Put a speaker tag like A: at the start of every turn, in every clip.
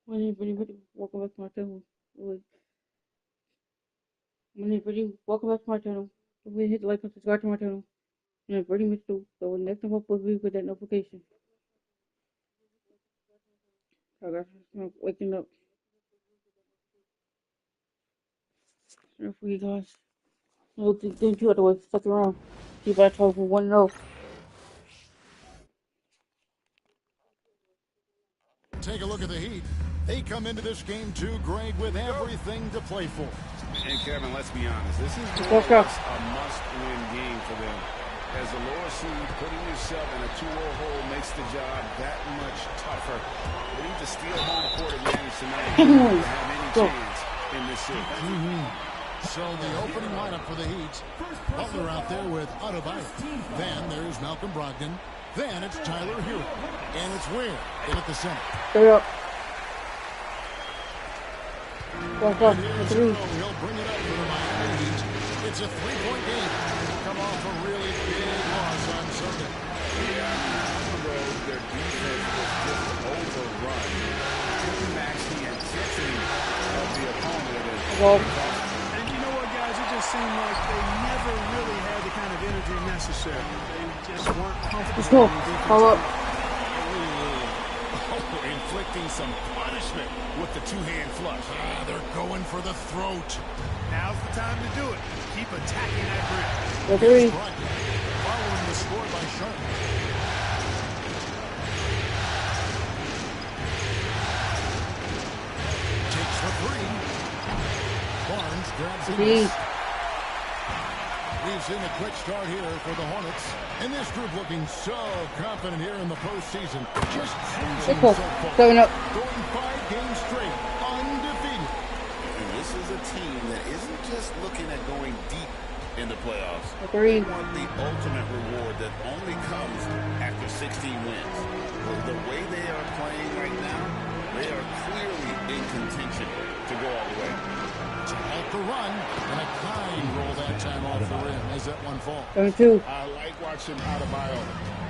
A: Brittni, welcome back to my channel. Brittni, welcome back to my channel. Please hit the like and subscribe to my channel. And Brittni Mitchell, so when next time I post, you get that notification. I got waking up. Enough for you guys. No, didn't you have to wait? Stuck around. See if I talk for 1-0.
B: Take a look at the Heat. They come into this game too, Greg, with everything to play for.
C: And Kevin, let's be honest, this is more or less a must-win game for them. As a lower seed, putting yourself in a 2-0 hole makes the job that much tougher. They need to steal home court advantage tonight to have any chance in this series.
B: So the opening lineup for the Heat, Butler out there with Adebayo. Then there's Malcolm Brogdon. Then it's Tyler Hero. And it's Ware in at the center.
A: Stay up.
B: He'll bring it up for the Miami Heat. It's a three-point game. Come off a really big loss on Sunday.
C: Yeah, on the road, their defense was just overrun. Didn't match the intensity of the opponent.
D: And you know what, guys? It just seemed like they never really had the kind of energy necessary. They just weren't comfortable.
A: Let's go. Follow up.
C: Inflicting some punishment with the two-hand flush.
B: They're going for the throat.
D: Now's the time to do it. Keep attacking that rim.
A: The three.
B: Following the score by Sharp. Takes the three. Barnes grabs it. We've seen a quick start here for the Hornets. And this group looking so confident here in the postseason. Just cruising so far. Going 5 games straight. Undefeated.
C: And this is a team that isn't just looking at going deep in the playoffs.
A: They
C: want the ultimate reward that only comes after 16 wins. With the way they are playing right now, they are clearly in contention to go all the way.
B: To help the run, and a kind roll that time off the rim as that one falls.
C: I like watching Adebayo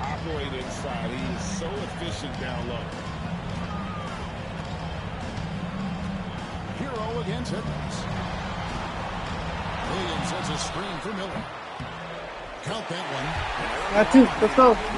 C: operate inside. He is so efficient down low.
B: Hero against Edmonds. Williams has a screen for Miller. Count that one.
A: Got two. Let's go.
C: They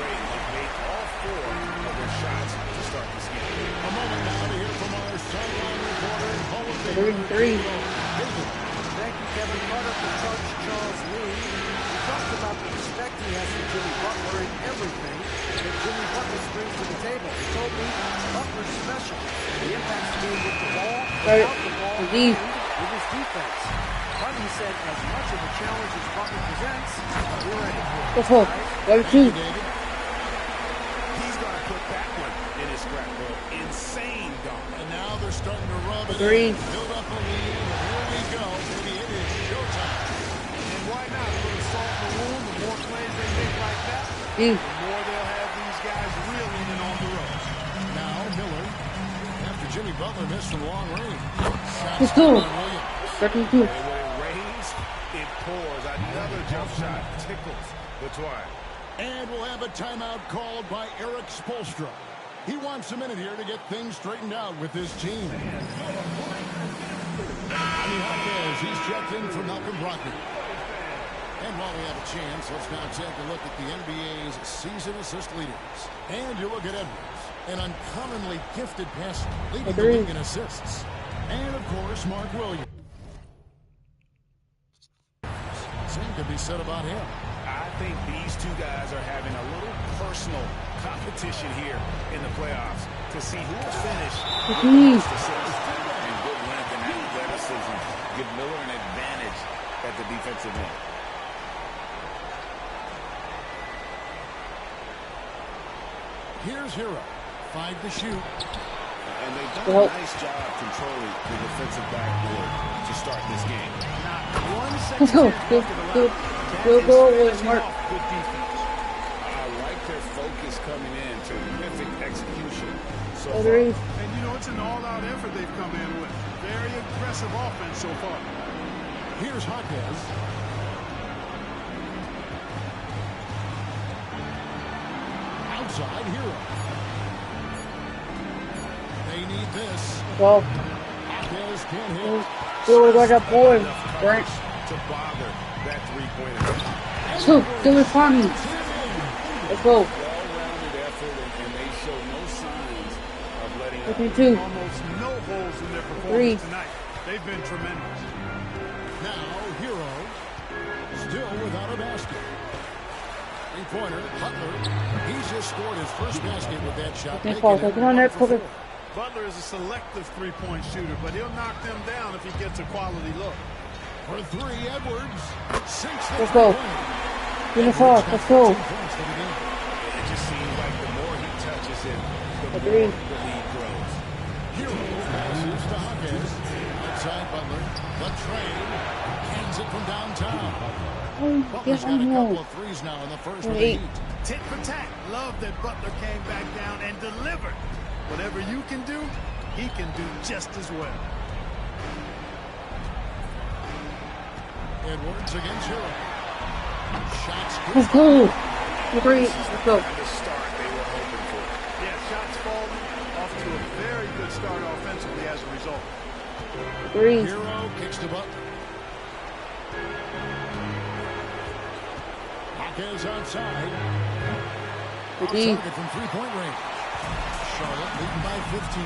C: made all 4 of their shots to start this game.
B: A moment now to hear from our sideline reporter, Hall of Famer.
E: Thank you, Kevin Carter, for Coach Charles Lee. He talked about the respect he has for Jimmy Butler and everything that Jimmy Butler brings to the table. He told me Butler's special. He impacts the game with the ball, without the ball, and with his defense. But he said as much of a challenge as Butler presents, we're ready for it.
A: Let's go.
C: He's going to put that one in his scrapbook. Insane dunk.
B: And now they're starting to rub it
A: Three.
B: in. Build up a lead. Here we go. Maybe it is showtime.
D: And why not? A little salt in the wound. The more plays they make like that, the more they'll have these guys reeling in on the road.
B: Now Miller, after Jimmy Butler missed from long range.
A: Let's go. Second two.
C: And when it rains, it pours. Another jump shot tickles the twine.
B: And we'll have a timeout called by Eric Spoelstra. He wants a minute here to get things straightened out with his team. He's checked in for Malcolm Brogdon. And while we have a chance, let's now take a look at the NBA's season assist leaders. And you look at Edwards, an uncommonly gifted passer, leading the league in assists. And, of course, Mark Williams. Same could be said about him.
C: I think these two guys are having a little personal competition here in the playoffs to see who will finish with the most assists. And good length and athleticism give Miller an advantage at the defensive end.
B: Here's Hero. 5 to shoot.
C: And they've done a nice job controlling the defensive backboard to start this game.
D: Not 1 second.
A: Let's go. Good goal with Mark.
C: Good defense. I like their focus coming in. Terrific execution so far.
D: And you know, it's an all-out effort they've come in with. Very aggressive offense so far.
B: Here's Hawkins. Outside Hero. They need this.
A: Well,
B: Hawkins can't hit.
A: still got that boy. Right.
C: To bother that three-pointer.
A: Two. Give me farming. Let's go.
C: Well-rounded effort, and they show no signs of letting up.
A: 52.
D: Almost no holes in their
A: Three.
D: performance tonight. They've been tremendous.
B: Now, Hero, still without a basket. Three-pointer, Butler. He's just scored his first basket with that shot.
A: Can't fall. Get on that, Booker.
D: Butler is a selective three-point shooter, but he'll knock them down if he gets a quality look.
B: For three, Edwards.
A: Let's go. Give me four. Let's go.
C: It just seems like the more he touches it, the more
A: Agree.
C: the lead grows.
B: Hero passes to Hawkins. Outside Butler. The trade. Hands it from downtown. Butler's
A: Get
B: got
A: on
B: a couple
A: home.
B: of threes now in the first with the
A: 28.
B: Heat.
D: Tit for tat. Love that Butler came back down and delivered. Whatever you can do, he can do just as well.
B: Edwards against Hero. Shots good.
A: Let's go. Three. Let's go.
C: The start they were hoping for.
D: Yeah, shots falling off to a very good start offensively as a result.
A: Three.
B: Hero kicks to Butler. Hawkins outside. On target from three-point range. Charlotte leading by 15.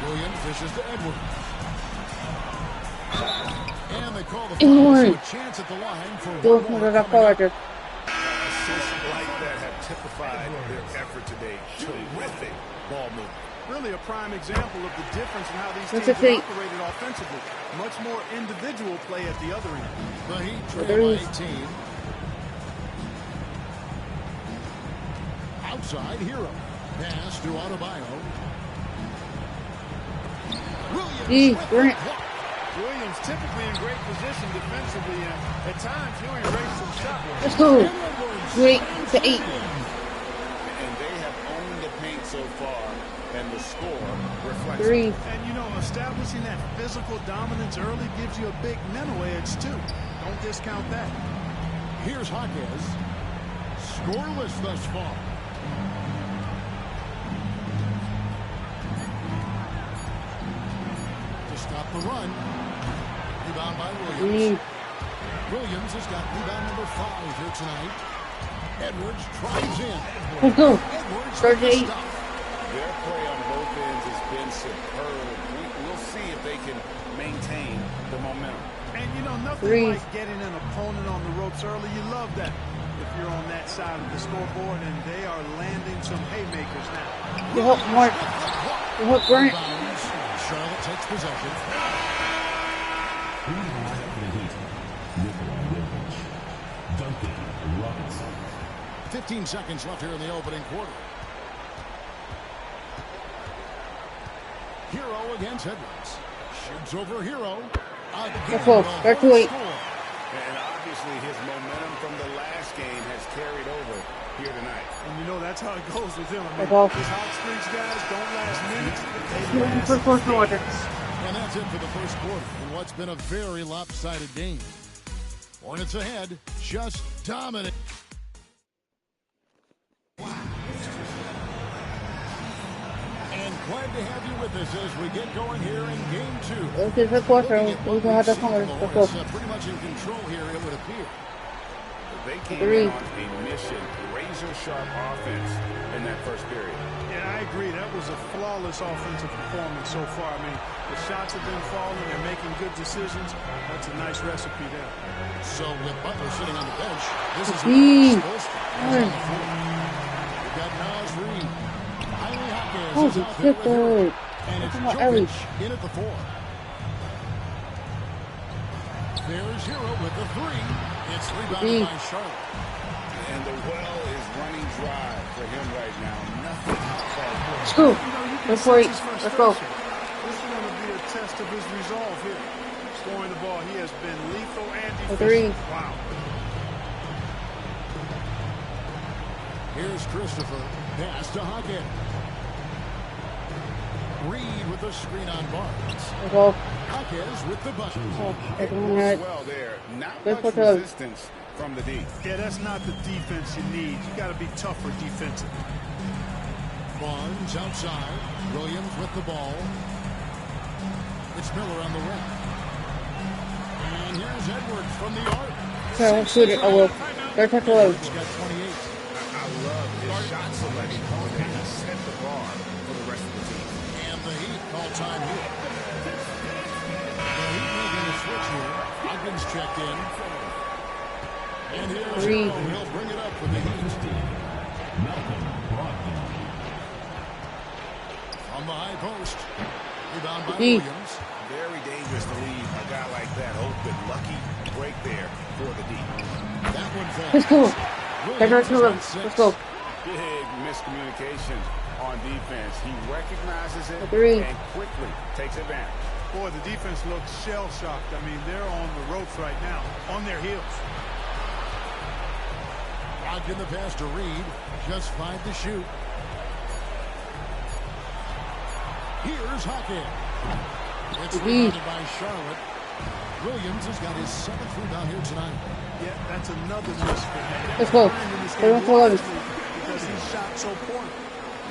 B: Williams dishes to Edwards. And they call the foul, so a chance at the line for
A: Go
B: one
A: for
B: more
A: the
B: coming up.
A: corner.
C: Assists like that have typified their effort today. Terrific ball movement.
D: Really a prime example of the difference in how these
A: That's
D: teams
A: a feat.
D: have operated offensively. Much more individual play at the other end.
B: The Heat trail by 18. Outside, Hero. Pass to Adebayo. Williams with the block.
D: Williams typically in great position defensively, and at times he'll erase some shot work.
A: Let's go. 3 to 8.
C: And they have owned the paint so far, and the score reflects
A: 3.
D: And you know, establishing that physical dominance early gives you a big mental edge too. Don't discount that.
B: Here's Hawkins. Scoreless thus far. To stop the run. Rebound by Williams. Williams has got rebound number 5 here tonight. Edwards drives in.
A: Let's go.
B: Edwards
A: 38.
C: Their play on both ends has been superb. We'll see if they can maintain the momentum.
D: And you know, nothing
A: 3.
D: like getting an opponent on the ropes early. You love that if you're on that side of the scoreboard, and they are landing some haymakers now.
A: You help Mark. You help Grant.
B: Rebounds. Charlotte takes possession. 15 seconds left here in the opening quarter. Hero against Edwards. Shoots over Hero.
A: Let's go. Start to 8.
C: And obviously his momentum from the last game has carried over here tonight.
D: And you know, that's how it goes with him. I mean,
A: Let's go.
D: these hot streaks, guys, don't last minutes. They last
A: First quarter.
B: And that's it for the first quarter in what's been a very lopsided game. Hornets ahead, just dominant. And glad to have you with us as we get going here in game 2.
A: This is the quarter.
B: Looking at
A: We
B: what
A: can have
B: we've
A: the
B: seen
A: corner.
B: from the
A: Let's go.
B: Hornets, pretty much in control here, it would appear.
C: They came
A: 3.
C: in on a mission, razor-sharp offense in that first period.
D: Yeah, I agree. That was a flawless offensive performance so far. I mean, the shots have been falling. They're making good decisions. That's a nice recipe there.
B: So with Butler sitting on the bench, this is
A: Mm.
B: Spolstra. He's on the floor. We've got Nas Reed. Riley Hawkins
A: Holy
B: is out there
A: shit,
B: with Hero.
A: boy.
B: And it's
A: Come on, Ellie.
B: Jokic in at the 4. There's Hero with the 3. It's rebounded by Charlotte.
C: And the well is running dry for him right now. Nothing outside.
A: Let's go.
D: You know, you can
A: Let's
D: sense
A: wait.
D: his
A: Let's go.
D: frustration. This is going to be a test of his resolve here. Scoring the ball, he has been lethal and
A: Three.
D: efficient. Wow.
B: Here's Christopher. Pass to Hawkins. Reed with the screen on Barnes.
A: Let's go.
B: Hawkins with the bucket.
A: Take
C: It
A: one
C: works
A: right.
C: well there. Not
A: Good
C: much
A: for those.
C: resistance from the D.
D: Yeah, that's not the defense you need. You got to be tougher defensively.
B: Barnes outside. Williams with the ball. It's Miller on the wing. And here's Edwards from the arc.
A: Okay, I won't shoot it. I will. Third touch low.
B: He's got 28.
C: I love his shot selection when they set the bar for the rest of the team.
B: And the Heat call time here. The Heat making a switch here. Hopkins checked in. And here's
A: Three.
B: Earl. He'll bring it up for the Heat. On the high post. Rebound by Williams.
C: Very dangerous to leave a guy like that open. Lucky break there for the D.
B: That one falls.
A: Let's go.
B: Williams has got
A: Let's
B: 6.
A: go.
C: Big miscommunication on defense. He recognizes it
A: Three.
C: and quickly takes advantage.
D: Boy, the defense looks shell-shocked. I mean, they're on the ropes right now, on their heels.
B: Ogden the pass to Reed. Just 5 to shoot. Here's Hawkins. It's rebounded by Charlotte. Williams has got his 7th rebound here tonight.
D: Yeah, that's another miss for him.
A: Let's go.
D: Because he shot so poorly.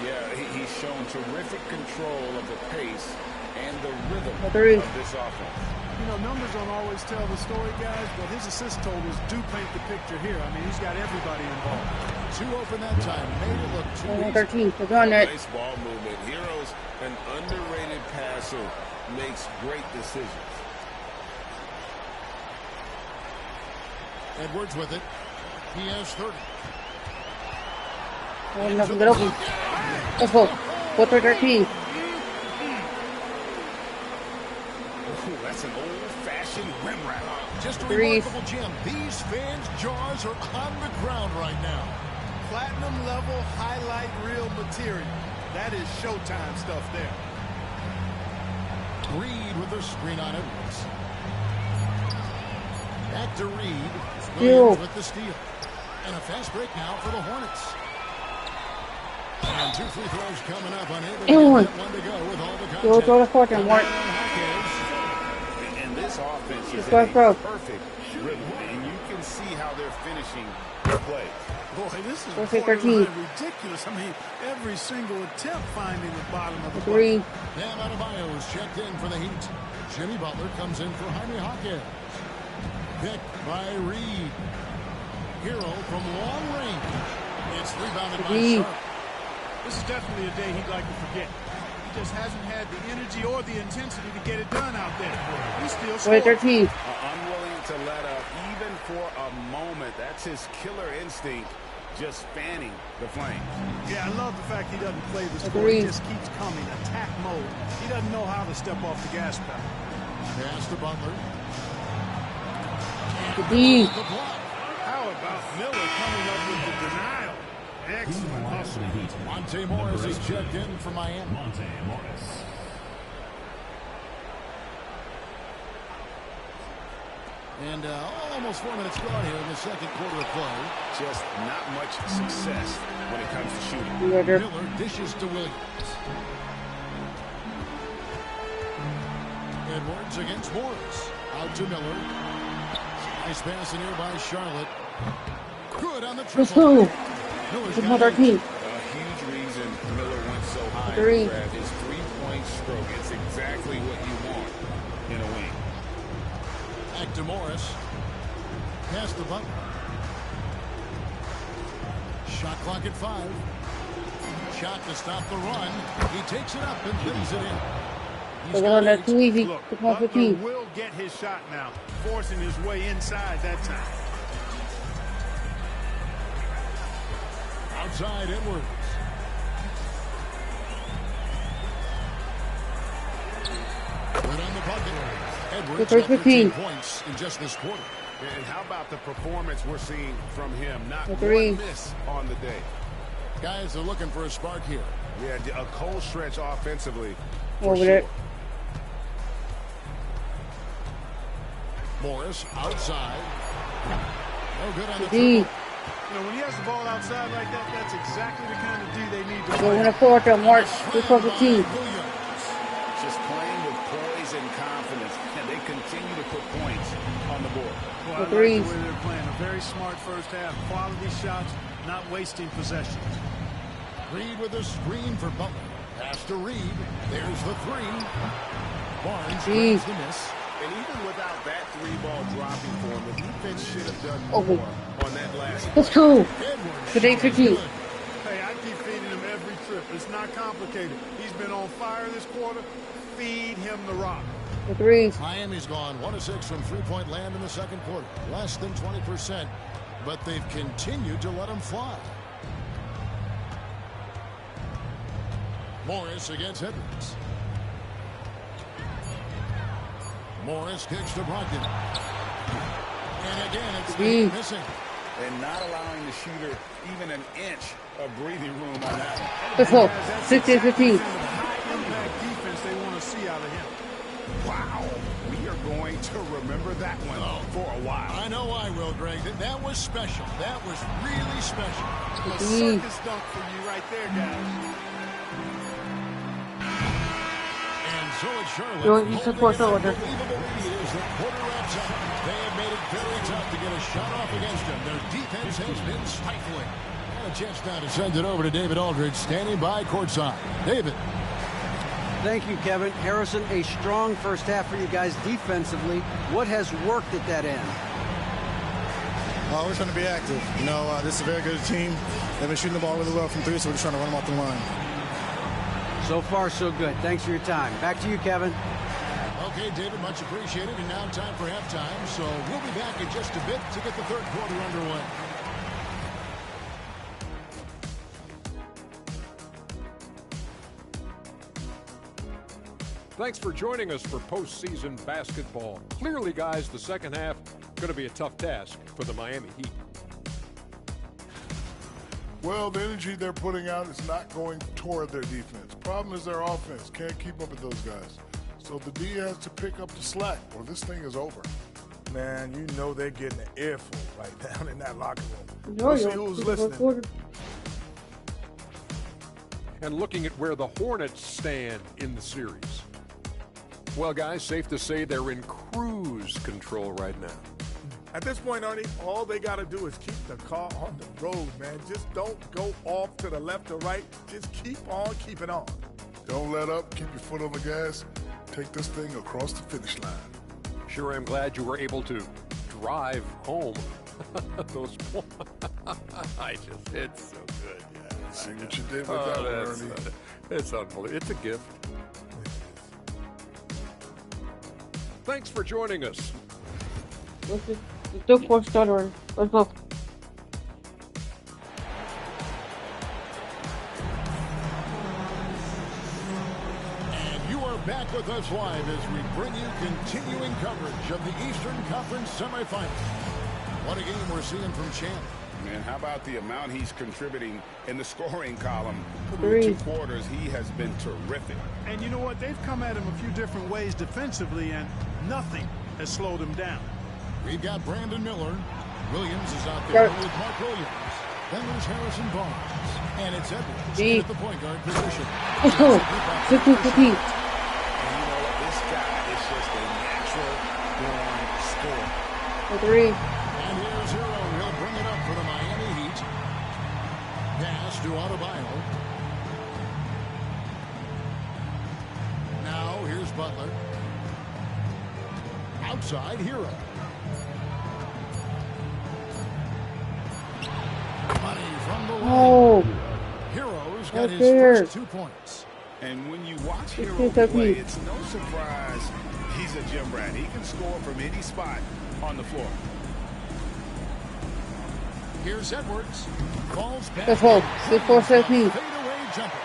C: Yeah, he's shown terrific control of the pace and the rhythm
A: Three.
C: of this offense.
D: You know, numbers don't always tell the story, guys, but his assist totals do paint the picture here. I mean, he's got everybody involved.
B: 2 open that time. Made it look too easy.
A: 13. We're on that.
C: Nice ball movement. Hero's an underrated passer, makes great decisions.
B: Edwards with it. He has 30.
A: Nothing but open. Let's go. 4-13.
C: Ooh, that's an old-fashioned rim wrap.
B: Just a
A: Three.
B: remarkable gem. These fans' jaws are on the ground right now.
D: Platinum level highlight reel material. That is Showtime stuff there.
B: Reed with the screen on Edwards. Back to Reed.
A: Steal.
B: Williams with the steal. And a fast break now for the Hornets. And 2 free throws coming up. Unable to
A: Anyone.
B: get that one to go with all the contact.
A: Go throw the fourth and Mark.
C: And this offense is
A: Let's go,
C: in a
A: throw.
C: perfect rhythm, and you can see how they're finishing their plays.
D: Boy, this is
A: 13.
D: ridiculous. I mean, every single attempt finding the bottom of the
A: Three.
B: Bam Adebayo is checked in for the Heat. Jimmy Butler comes in for Jaime Hawkins. Picked by Reed. Hero from long range. It's rebounded by
A: Reed.
B: Sharp.
D: This is definitely a day he'd like to forget. He just hasn't had the energy or the intensity to get it done out there. He's still scoring.
A: 13.
C: Unwilling to let up even for a moment. That's his killer instinct, just fanning the flames.
D: Yeah, I love the fact he doesn't play the score.
A: Agreed.
D: He just keeps coming, attack mode. He doesn't know how to step off the gas pedal.
B: Pass to Butler.
A: D.
B: The block.
D: How about Miller coming up with the denial? Excellent hustle.
B: Monte Morris is checked in for Miami. And almost 4 minutes gone here in the second quarter of play.
C: Just not much success when it comes to shooting.
B: Miller dishes to Williams. Edwards against Morris. Out to Miller. Nice pass in here by Charlotte. Good on the
A: Let's
B: triple.
A: go.
B: Miller's
A: Good
B: got
A: 13.
C: A huge reason Miller went so high.
A: Three.
C: Brad, his three-point stroke. It's exactly what you want in a wing.
B: Back to Morris. Pass to Butler. Shot clock at 5. Shot to stop the run. He takes it up and lays it in. He's
A: They're
B: got
A: on that
B: 8.
A: too easy.
D: Look,
A: Took off
D: Butler
A: 15.
D: will get his shot now, forcing his way inside that time.
B: Outside Edwards. Right on the bucket. Edwards got 13 points in just this quarter.
C: And how about the performance we're seeing from him? Not
A: Three.
C: one miss on the day.
B: Guys are looking for a spark here.
C: Yeah, a cold stretch offensively. For
A: Over
C: sure.
A: there.
B: Morris outside. No good on the
A: D.
B: triple.
D: You know, when he has the ball outside like that, that's exactly the kind of D they need to
A: They
D: play.
A: win a fourth and Mark. Took off 15.
C: Just playing with poise and confidence, and they continue to put points on the board.
D: Well, I like the
A: threes.
D: way they're playing. A very smart first half. Quality shots, not wasting possessions.
B: Reed with a screen for Butler. Pass to Reed. There's the three. Barnes grabs the miss.
C: And even without that three-ball dropping for him, the defense should have done more on that last.
A: Let's go. Today for you.
D: Hey, I keep feeding him every trip. It's not complicated. He's been on fire this quarter. Feed him the rock.
A: The three.
B: Miami's gone 1 of 6 from three-point land in the second quarter. Less than 20%, but they've continued to let them fly. Morris against Edwards. Morris kicks to Brogdon. And again, it's missing.
C: And not allowing the shooter even an inch of breathing room on that one.
A: Let's go. 16-15.
D: High-impact defense they want to see out of him.
C: Wow. We are going to remember that one for a while.
B: I know I will, Greg. That was special. That was really special.
D: A circus dunk for you right there, guys.
B: So it's Charlotte.
A: You support the order.
B: Unbelievable lead as the quarter wraps up. They have made it very tough to get a shot off against them. Their defense has been stifling. And a chance now to send it over to David Aldridge, standing by courtside. David.
E: Thank you, Kevin. Harrison, a strong first half for you guys defensively. What has worked at that end?
F: We're trying to be active. You know, this is a very good team. They've been shooting the ball really well from three, so we're just trying to run them off the line.
E: So far, so good. Thanks for your time. Back to you, Kevin.
B: Okay, David, much appreciated. And now time for halftime. So we'll be back in just a bit to get the third quarter underway.
G: Thanks for joining us for postseason basketball. Clearly, guys, the second half going to be a tough task for the Miami Heat.
H: Well, the energy they're putting out is not going toward their defense. Problem is their offense can't keep up with those guys. So the D has to pick up the slack or this thing is over.
I: Man, you know they're getting an earful right down in that locker room.
A: No,
I: We'll see who's listening.
G: And looking at where the Hornets stand in the series. Well, guys, safe to say they're in cruise control right now.
I: At this point, Ernie, all they got to do is keep the car on the road, man. Just don't go off to the left or right. Just keep on keeping on.
H: Don't let up. Keep your foot on the gas. Take this thing across the finish line.
G: Sure, I'm glad you were able to drive home those points. It's so good. Yeah,
H: see what you did with that one, Ernie.
G: It's unbelievable. It's a gift. Thanks for joining us.
A: The third quarter starter. Let's go.
B: And you are back with us live as we bring you continuing coverage of the Eastern Conference semifinals. What a game we're seeing from Champ.
C: Man, how about the amount he's contributing in the scoring column?
A: Three.
C: Through 2 quarters, he has been terrific.
D: And you know what? They've come at him a few different ways defensively, and nothing has slowed him down.
B: We've got Brandon Miller. Williams is out there with Mark Williams. Then there's Harrison Barnes. And it's Edwards at the point guard position.
A: Let's go. 15-15.
C: And you know what? This guy is just a natural born scorer.
A: The three.
B: And here's Hero. He'll bring it up for the Miami Heat. Pass to Adebayo. Now here's Butler. Outside, Hero. Money from the line. Hero's got his first 2 points.
C: And when you watch Hero play, it's no surprise he's a gym rat. He can score from any spot on the floor.
B: Here's Edwards. Falls back.
A: Let's hold. 6-4-17.
B: Fadeaway jumper.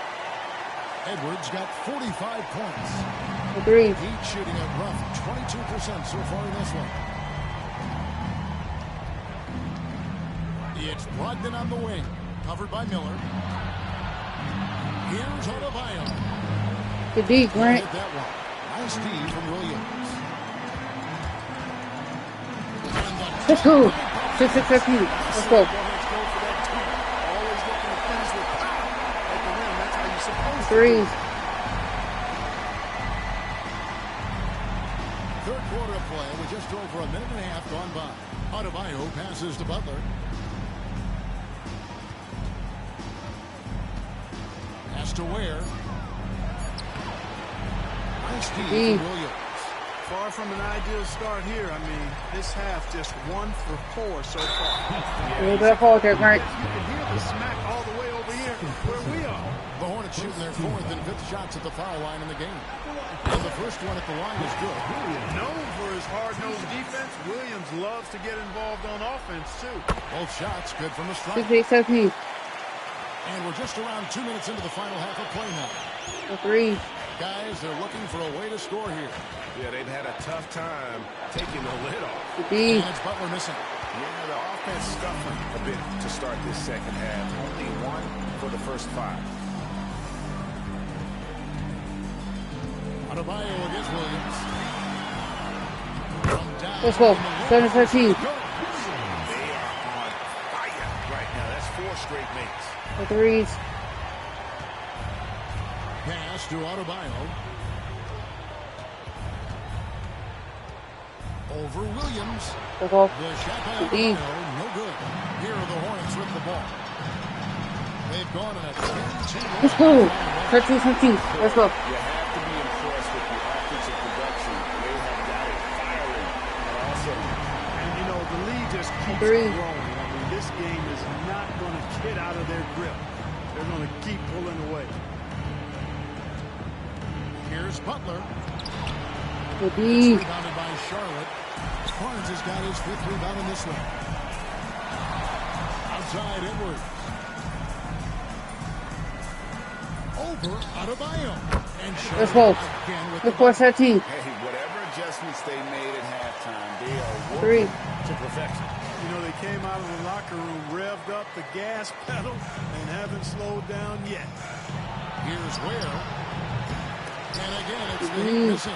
B: Edwards got 45 points.
A: The three.
B: Heat shooting a rough 22% so far in this one. It's Brogdon on the wing. Covered by Miller. Here's Adebayo.
A: Good D, Grant.
B: That one. Nice D from Williams.
A: Let's go. 6-6-13. Let's go.
D: Always looking to finish with power at the rim. That's how you're supposed to.
A: Three.
B: Third quarter of play with just over a minute and a half gone by. Adebayo passes to Butler. to Ware. Nice D for Williams.
D: Far from an ideal start here. I mean, this half just 1 for 4 so far.
A: A little bit of fault there, Frank.
D: You can hear the smack all the way over here where we are.
B: The Hornets shooting their 4th and 5th shots at the foul line in the game. And the first one at the line is good.
D: Known for his hard-nosed defense, Williams loves to get involved on offense, too.
B: Both shots good from the strike.
A: 6-8-17.
B: And we're just around 2 minutes into the final half of play now.
A: The three.
B: Guys, they're looking for a way to score here.
C: Yeah, they've had a tough time taking the lid off.
A: The D.
B: And it's Butler missing.
C: Yeah, the offense scuffling a bit to start this second half. Only 1 for the first 5.
B: Adebayo against Williams. From down.
A: Let's go. 7-13.
C: They are on fire right now. That's 4 straight makes.
A: The threes.
B: Pass to Adebayo. Over Williams.
A: Let's go.
B: The shot by
A: The D.
B: Adebayo, no good. Here are the Hornets with the ball. They've gone on a 10-2.
A: Let's go. 13-17. Let's go.
C: You have to be impressed with the offensive production. They have got it firing. And also,
D: And, you know, the lead just keeps
A: Three.
D: growing. I mean, this game is not going to get out of their grip. They're going to keep pulling away.
B: Here's Butler.
A: The D.
B: Rebounded by Charlotte. Barnes has got his 5th rebound in this one. Outside Edwards. Over Adebayo. And
A: Let's go.
B: again with
A: The
B: the
A: 4-13.
C: hey, whatever adjustments they made at halftime, they are
A: Three.
C: working to perfection.
D: You know, they came out of the locker room, revved up the gas pedal, and haven't slowed down yet.
B: Here's Ware. And again, it's the hit missing.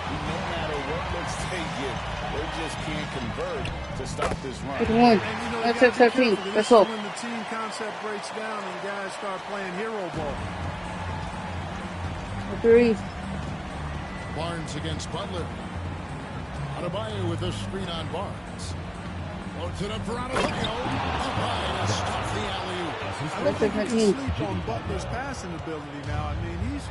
C: No matter what looks they get, they just can't convert to stop this run.
A: Good one.
D: And, you know,
A: That's
D: you gotta be
A: 6-13.
D: careful.
A: Let's
D: This
A: go.
D: is when the team concept breaks down and guys start playing hero ball.
A: The three.
B: Barnes against Butler. Adebayo with a screen on Barnes. Loads it up for Adebayo. Up high to stop the alley-oop.
D: I don't think you can
A: 17.
D: sleep on Butler's passing ability now. I mean, he's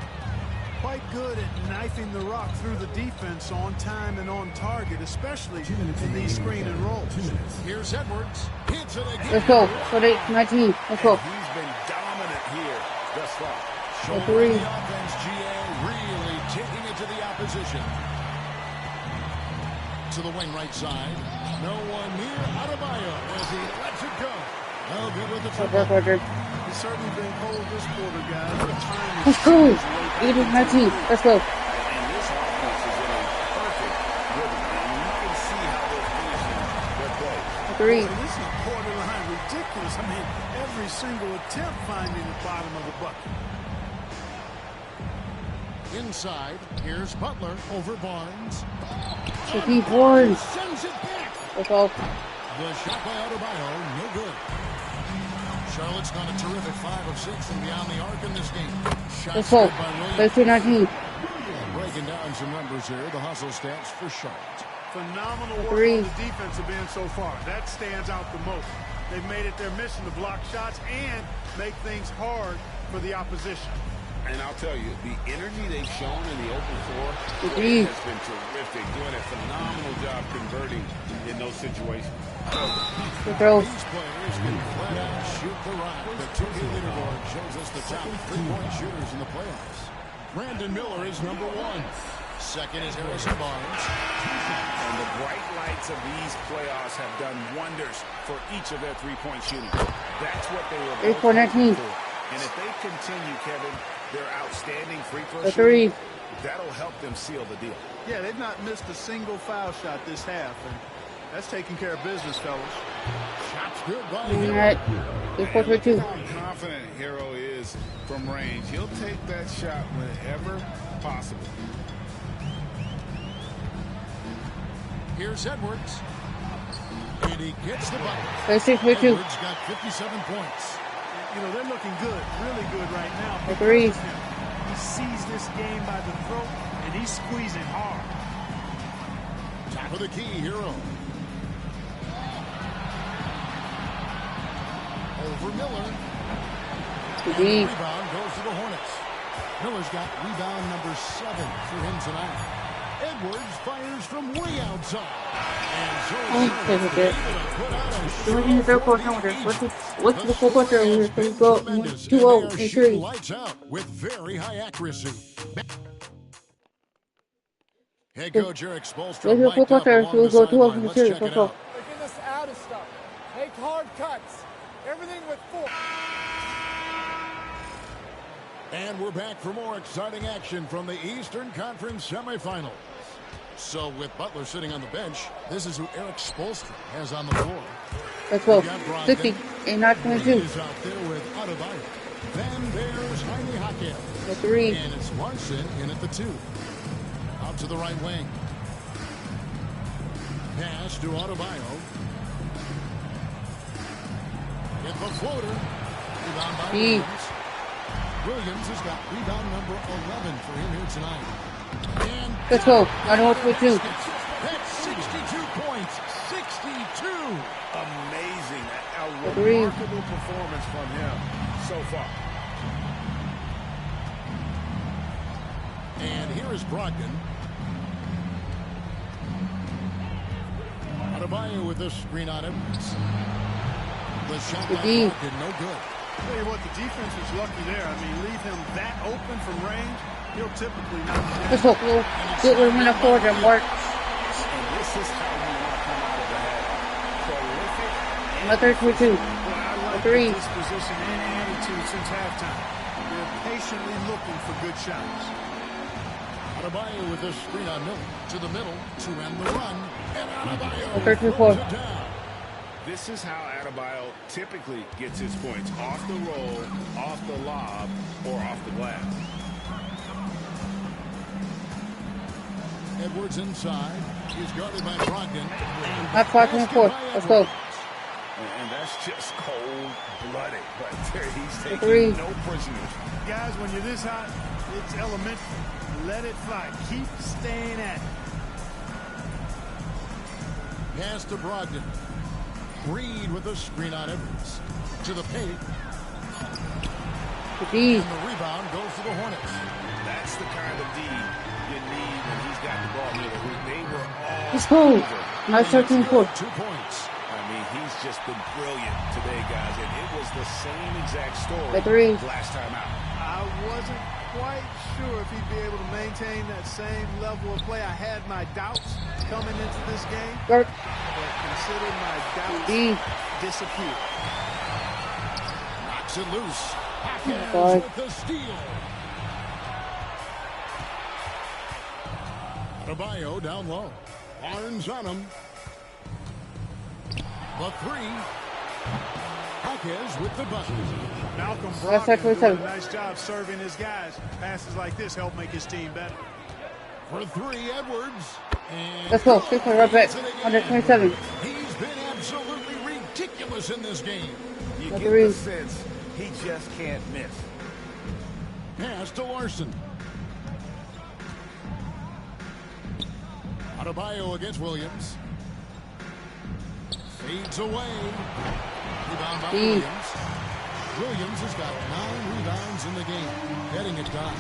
D: quite good at knifing the rock through the defense on time and on target, especially in these screen and rolls.
B: Here's Edwards. Hits it again.
A: Let's go. 48-19. Let's go.
C: He's been dominant here thus far.
A: The three.
B: The offense, GA, really taking it to the opposition. To the wing right side. No one near Adebayo as he lets it go. Oh, good with the triple.
D: He's certainly been cold this quarter, guys. The time is
A: Let's go. 80-19. Let's go.
C: And this offense is in a perfect rhythm. And you can see how they're finishing their play.
A: The three.
D: Boy, this is borderline ridiculous. I mean, every single attempt finding the bottom of the bucket.
B: Inside, here's Butler over Barnes.
A: The D. Barnes.
B: Sends it back.
A: Let's go.
B: The shot by Adebayo, no good. Charlotte's done a terrific 5 of 6 and beyond the arc in this game. Shots
A: Let's go.
B: good by Williams.
A: 13-19.
B: Breaking down some numbers here, the hustle stats for Charlotte.
D: Phenomenal work
A: Three.
D: on the defensive end so far. That stands out the most. They've made it their mission to block shots and make things hard for the opposition.
C: And I'll tell you, the energy they've shown in the open floor
A: Indeed.
C: has been terrific, doing a phenomenal job converting in those situations.
A: The throw.
B: These players can flat out shoot the rock. The 2K leaderboard shows us the top 3-point shooters in the playoffs. Brandon Miller is number 1. Second is Harrison Barnes.
C: And the bright lights of these playoffs have done wonders for each of their three-point shooting. That's what they were
A: 8-4-19.
C: for. And if they continue, Kevin, their outstanding free throw
A: The
C: shooting,
A: three.
C: that'll help them seal the deal.
D: Yeah, they've not missed a single foul shot this half, and that's taking care of business, fellas.
B: Shots good by
A: All
B: Hill.
A: right.
C: And
A: 4-3-2.
C: look how confident Hero is from range. He'll take that shot whenever possible.
B: Here's Edwards. And he gets the bucket.
A: 36-42.
B: Edwards got 57 points.
D: You know, they're looking good, really good right now.
A: The
D: because
A: three.
D: of him. He sees this game by the throat, and he's squeezing hard.
B: Top of the key, Hero. Over Miller. And the rebound goes to the Hornets. Miller's got rebound number 7 for him tonight. Edwards fires from way outside. And so
A: what's the full quarter over here? So we go 2-0 in 3.
B: Lights out with very high accuracy. Head coach Eric Spoelstra mic'd up along the sideline. Let's check it out.
J: Taking us out of stuff. Make hard cuts. Everything with force.
B: And we're back for more exciting action from the Eastern Conference semifinals. So with Butler sitting on the bench, this is who Eric Spoelstra has on the floor.
A: Let's go. 60 and not 22.
B: Is out there with Adebayo. Then there's Jaime Jaquez.
A: The 3.
B: And it's Larson in at the 2. Out to the right wing. Pass to Adebayo. Get the floater. Rebound by Williams. Williams has got rebound number 11 for him here tonight. And
A: let's go. I don't want to do.
B: That's 62 points. 62.
C: Amazing. A remarkable performance from him so far.
B: And here is Brogdon. Adebayo with the screen on him. The shot by Brogdon, no good.
D: Tell you what, the defense was lucky there. I mean, leave him that open from range, he'll typically not.
A: Let's hope we'll get one minute forward and work.
C: And this is how you want to come out of the head. Prolific.
A: Another 2-2.
D: I like
A: 3.
D: this position and attitude since halftime. They're patiently looking for good shots.
B: Adebayo with the screen on Miller. To the middle to end the run. And Adebayo
A: 3-4.
B: throws it down.
C: This is how Adebayo typically gets his points. Off the roll, off the lob, or off the glass.
B: Edwards inside. He's guarded by Brogdon.
A: That's 5-4. Let's go.
C: And that's just cold-blooded. But he's taking
A: 3.
C: no prisoners.
D: Guys, when you're this hot, it's elementary. Let it fly. Keep staying at it.
B: Pass to Brogdon. Reed with the screen on Edwards. To the paint. And the rebound goes to the Hornets.
C: That's the kind of D you need when he's got the ball here. They were all
A: let's go. Nice 13-4.
B: 2 points.
C: I mean, he's just been brilliant today, guys. And it was the same exact story
A: The 3.
C: last time out.
D: I wasn't quite sure if he'd be able to maintain that same level of play. I had my doubts coming into this game, but consider my doubts disappeared.
B: Knocks it loose. Jaquez with the steal. Adebayo down low. Barnes on him. The 3. Jaquez with the bucket.
D: Malcolm Brogdon doing a nice job serving his guys. Passes like this help make his team better.
B: For 3, Edwards. And
A: let's go. 6 right back. 127.
B: He's been absolutely ridiculous in this game.
C: You get the sense he just can't miss.
B: Pass to Larson. Adebayo against Williams. Fades away. Rebound by Williams. Williams has got 9 rebounds in the game. Getting it done.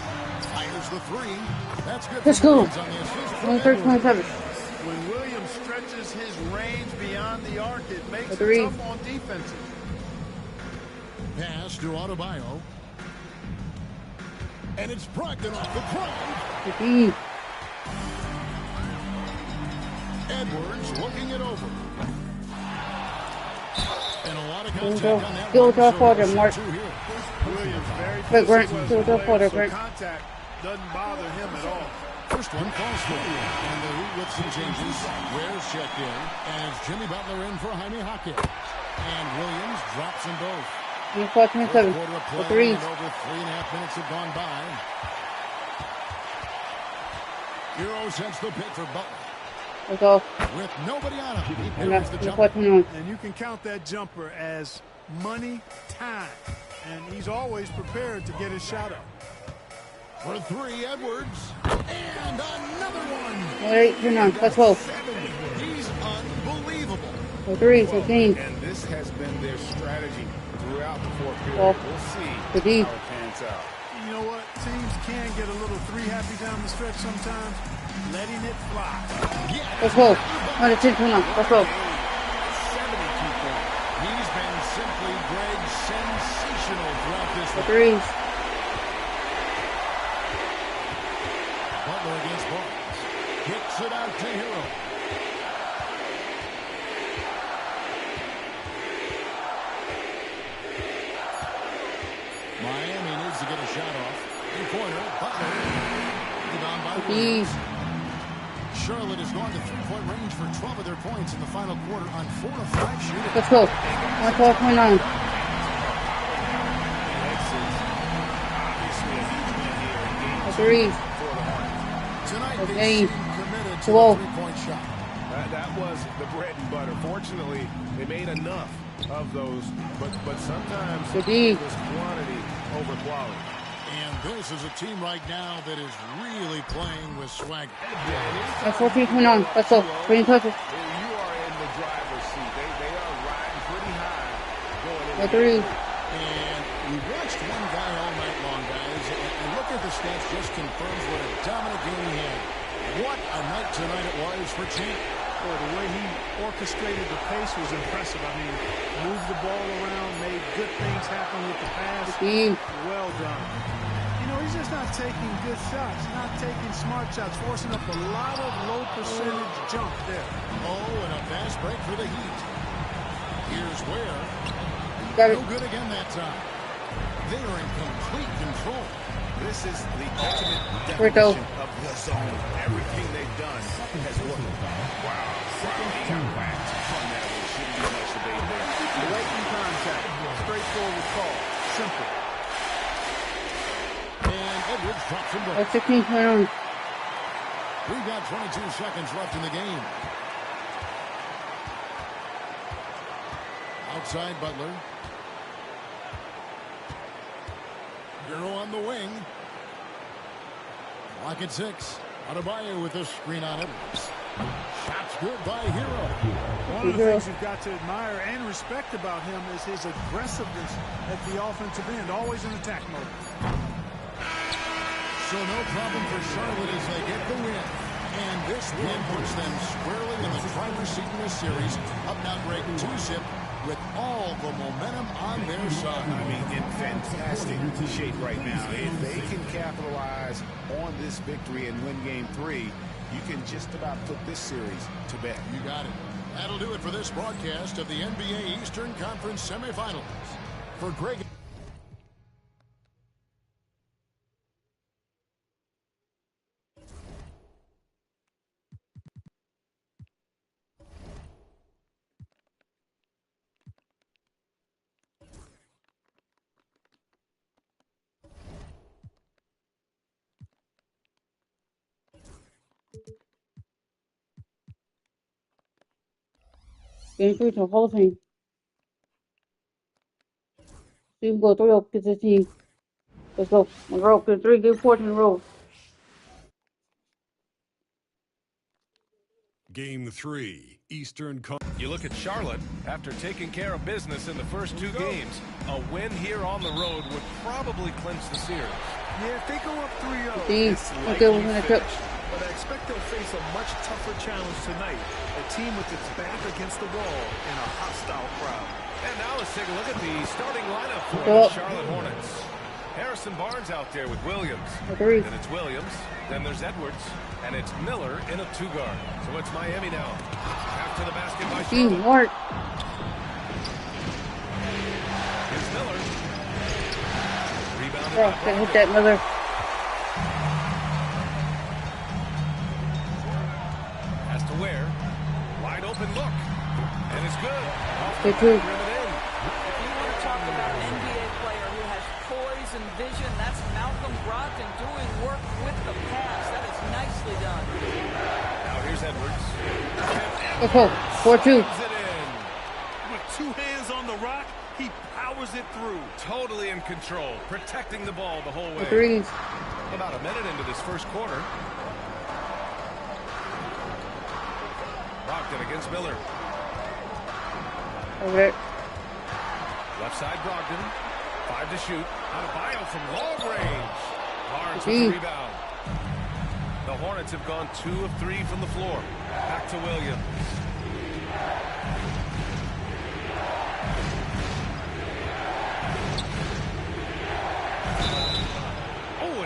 B: Fires the 3. That's good.
A: Let's go.
B: 27.
D: When Williams stretches his range beyond the arc, it makes it tough on defenses.
B: Pass to Adebayo. And it's Brogdon off the drive. Edwards looking it over. And a lot of contact on that.
A: Still draw for them, Mark.
D: Williams very
A: still draw for them, Brent.
D: Contact doesn't bother him at all.
B: First one falls through. And the Heat with some changes. Ware's checked in. And it's Jimmy Butler in for Jaime Jaquez. And Williams drops them both.
A: 4-27.
B: The
A: 3.
B: Over 3.5 minutes have gone by. Euro sends the pick for Butler.
A: Let's go.
B: With nobody on him. He
A: And
B: parries the
A: that's
B: jumper.
A: 4-21.
D: And you can count that jumper as money time. And he's always prepared to get his shot up.
B: For 3, Edwards. And another one.
A: 8-9. Let's go.
B: He's unbelievable.
A: For 3, 15.
C: And this has been their strategy throughout the fourth period. We'll see how it pans out.
D: You know what? Teams can get a little three happy down the stretch sometimes. Letting it fly.
A: Let's go. On the 10-29. Let's go.
B: 72 points. He's been simply, Greg, sensational throughout this
A: The threes.
B: Butler against Barnes. Kicks it out to Hero. Miami needs to get a shot off. Three-pointer. Butler. Rebound by Williams. Charlotte has gone to three-point range for 12 of their points in the final quarter on 4 of 5 shooting.
A: Let's go. 112.9. The threes.
B: Tonight they
A: Okay.
B: seem committed to a
A: 12.
B: three-point shot.
C: That was the bread and butter. Fortunately, they made enough of those, but sometimes
A: The D.
C: it was quantity over quality.
B: And this is a team right now that is really playing with swagger.
A: That's 14.9. Let's go. Green touches.
C: You are in the driver's seat. They are riding pretty high going into
A: The threes.
B: And we watched one guy all night long, guys, and look at the stats just confirms what a dominant game he had. What a night tonight it was for Champ.
D: Boy, the way he orchestrated the pace was impressive. I mean, moved the ball around, made good things happen with the pass. Well done. You know, he's just not taking good shots, not taking smart shots, forcing up a lot of low percentage jump there.
B: Oh, and a fast break for the Heat. Here's Ware.
A: Got it.
B: No good again that time. They are in complete control.
C: This is the ultimate
A: Rico.
C: definition of the zone. Everything they've done has worked. Wow. He got whacked from that one. Shouldn't be much debate there.
D: Blatant contact. Straightforward call. Simple.
B: And Edwards drops him back.
A: That's 16.9.
B: We've got 22 seconds left in the game. Outside Butler. Hero on the wing. Lock at 6. Adebayo with a screen on Edwards. Shots good by Hero.
D: One of the things you've got to admire and respect about him is his aggressiveness at the offensive end, always in attack mode.
B: So no problem for Charlotte as they get the win. And this win puts them squarely in the driver's seat in this series. Up now, Greg, 2-zip with all the momentum on their side.
C: I mean, in fantastic shape right now. If they can capitalize on this victory and win Game 3, you can just about put this series to bed.
B: You got it. That'll do it for this broadcast of the NBA Eastern Conference semifinals. For Greg.
A: Game 3 to Hall of Fame. Steve go 3-0 gets his team. Let's go. Monroe get 3, Game 4 in a row.
G: Game 3, Eastern Conference.
K: You look at Charlotte, after taking care of business in the first 2 games, a win here on the road would probably clinch the series.
D: Yeah, if they go up 3-0,
A: Steve, okay, we're going to coach.
L: But I expect they'll face a much tougher challenge tonight. A team with its back against the wall and a hostile crowd.
K: And now let's take a look at the starting lineup for the Charlotte Hornets. Harrison Barnes out there with Williams. Then it's Williams, then there's Edwards, and it's Miller in a 2-guard. So it's Miami now. After the basket by Charlotte. Here's Miller. Rebounded by
A: Can hit that Miller.
K: Has to wear. Wide open look. And it's good.
A: They too.
M: If you want to talk about an NBA player who has poise and vision, that's Malcolm Brogdon doing work with the pass. That is nicely done.
K: Now here's Edwards.
A: Let's go. 4-2.
L: With 2 hands on the rock, he powers it through.
K: Totally in control, protecting the ball the whole way.
A: Threes.
K: About a minute into this first quarter. Brogdon against Miller.
A: Over there.
K: Left side, Brogdon. 5 to shoot. Adebayo from long range. Barnes with the rebound. The Hornets have gone 2 of 3 from the floor. Back to Williams.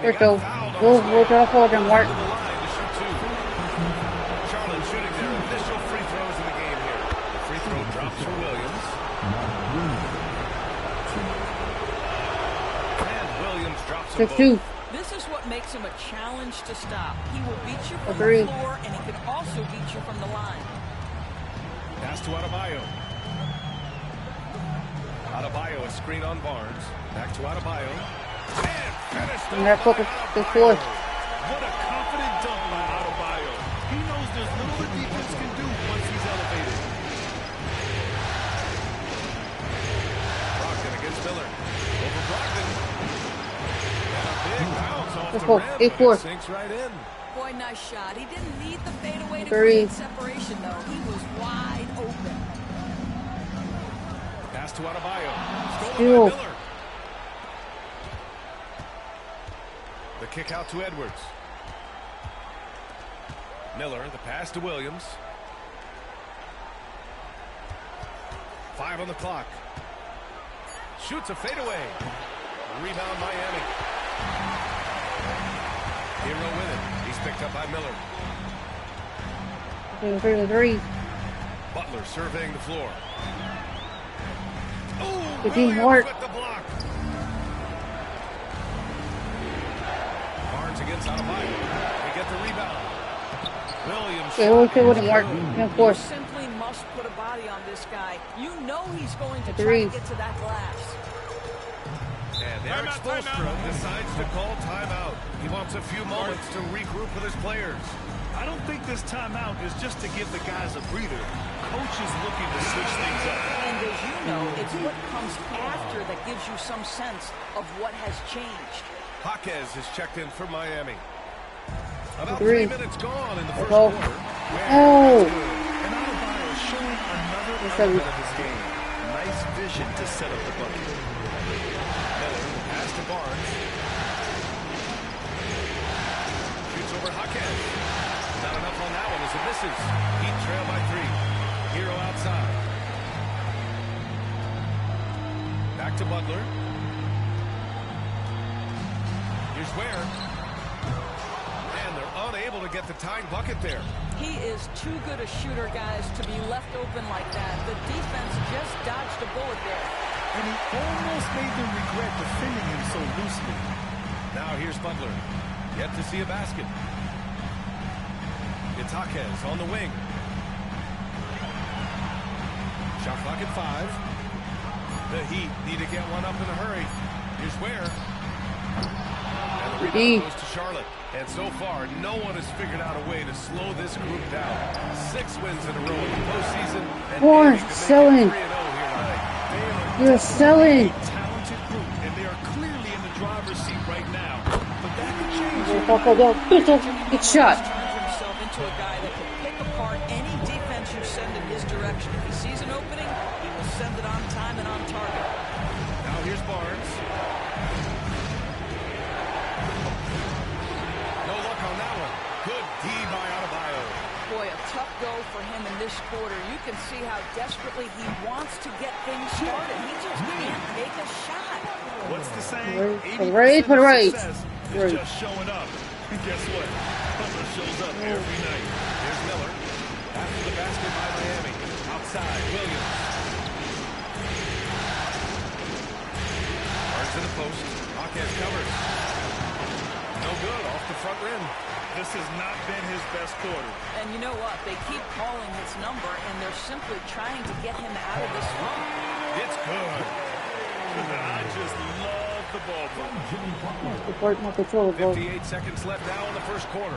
A: We'll draw for them, Mark.
K: Charlotte shooting their initial free throws in the game here. The free throw drops for Williams. And Williams drops them both.
M: This is what makes him a challenge to stop. He will beat you from the floor, and he can also beat you from the line.
K: Pass to Adebayo. Adebayo, a screen on Barnes. Back to Adebayo.
A: And that focus to fourth.
L: What a confident dunk by Adebayo. He knows there's little the defense can do once he's elevated.
K: Brogdon against Miller. Over Brogdon. And a big bounce off the rim. It sinks right in.
M: Boy, nice shot. He didn't need the fadeaway to create separation, though. He was wide open.
K: Pass to Adebayo. Stolen by Miller. The kick out to Edwards. Miller, the pass to Williams. 5 on the clock. Shoots a fadeaway. Rebound Miami. Hero with it. He's picked up by Miller.
A: 3.
K: Butler surveying the floor. Oh,
A: Good team work.
K: with the block. Barnes against Adebayo. They get the rebound. Williams.
A: Okay, wouldn't work. Of course.
M: You simply must put a body on this guy. You know he's going to try to get to that glass.
K: And Eric Spoelstra decides to call timeout. He wants a few moments to regroup with his players.
L: I don't think this timeout is just to give the guys a breather. Coach is looking to switch things up.
M: And as you know, it's what comes after that gives you some sense of what has changed.
K: Jaquez is checked in for Miami. About 3 minutes gone in the first quarter.
L: And Adebayo is showing another element of his game. Nice vision to set up the bucket.
K: Pass to Barnes. Shoots over Jaquez. Not enough on that one as it misses. Heat trail by 3. Hero outside. Back to Butler. Here's Ware. And they're unable to get the tying bucket there.
M: He is too good a shooter, guys, to be left open like that. The defense just dodged a bullet there.
L: And he almost made them regret defending him so loosely.
K: Now here's Butler. Yet to see a basket. It's Jaquez on the wing. Shot clock at 5. The Heat need to get one up in a hurry. Here's Ware. And the rebound goes to Charlotte. And so far, no one has figured out a way to slow this group down. 6 wins in a row in the postseason.
A: More selling. You're selling.
L: Talented group, and they are clearly in the driver's seat right now. But that could change.
A: Good shot.
M: Turns himself into a guy that can pick apart any defense you send in his direction. If he sees an opening, he will send it on time and on target.
K: Now here's Barnes. No luck on that one. Good D by Adebayo.
M: Boy, a tough go for him in this quarter. You can see how desperately he wants to get things started. He just can't make a shot.
L: What's the saying?
A: 80% of
L: success is just showing up. And guess what? Butler shows up every night.
K: Here's Miller. After the basket by Miami. Outside, Williams. Barnes to the post. Jaquez covers. No good, off the front rim.
L: This has not been his best quarter.
M: And you know what? They keep calling his number, and they're simply trying to get him out of this funk.
K: It's good.
L: I just love the ball.
K: 58 seconds left now in the first quarter.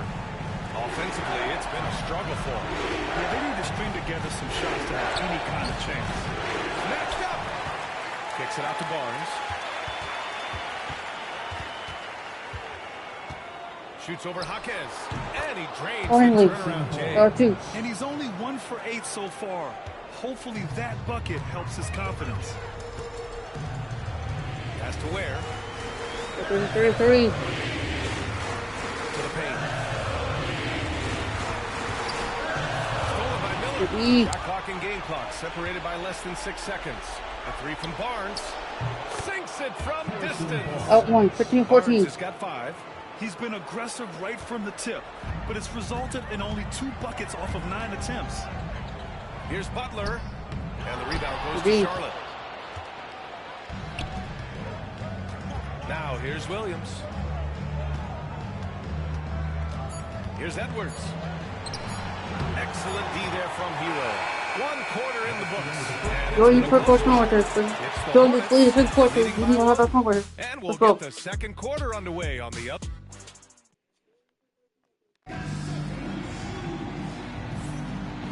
K: Offensively, it's been a struggle for them.
L: Yeah, they need to string together some shots to have any kind of chance.
K: Next up. Kicks it out to Barnes. Shoots over Jaquez. And he drains the turnaround Jay.
L: And he's only 1 for 8 so far. Hopefully that bucket helps his confidence.
K: Has to wear.
A: 3.
K: To the paint. Stolen by Miller. Shot clock and game clock separated by less than 6 seconds. A 3 from Barnes. Sinks it from distance.
A: Out 1, 15-14.
K: Barnes has got 5.
L: He's been aggressive right from the tip, but it's resulted in only 2 buckets off of 9 attempts.
K: Here's Butler. And the rebound goes to Charlotte. Now here's Williams. Here's Edwards. Excellent D there from Hero. 1 quarter in the books.
A: Going for close quarters. Don't lead the 6 quarters. We don't have our quarter.
K: And we'll get the second quarter underway on the up.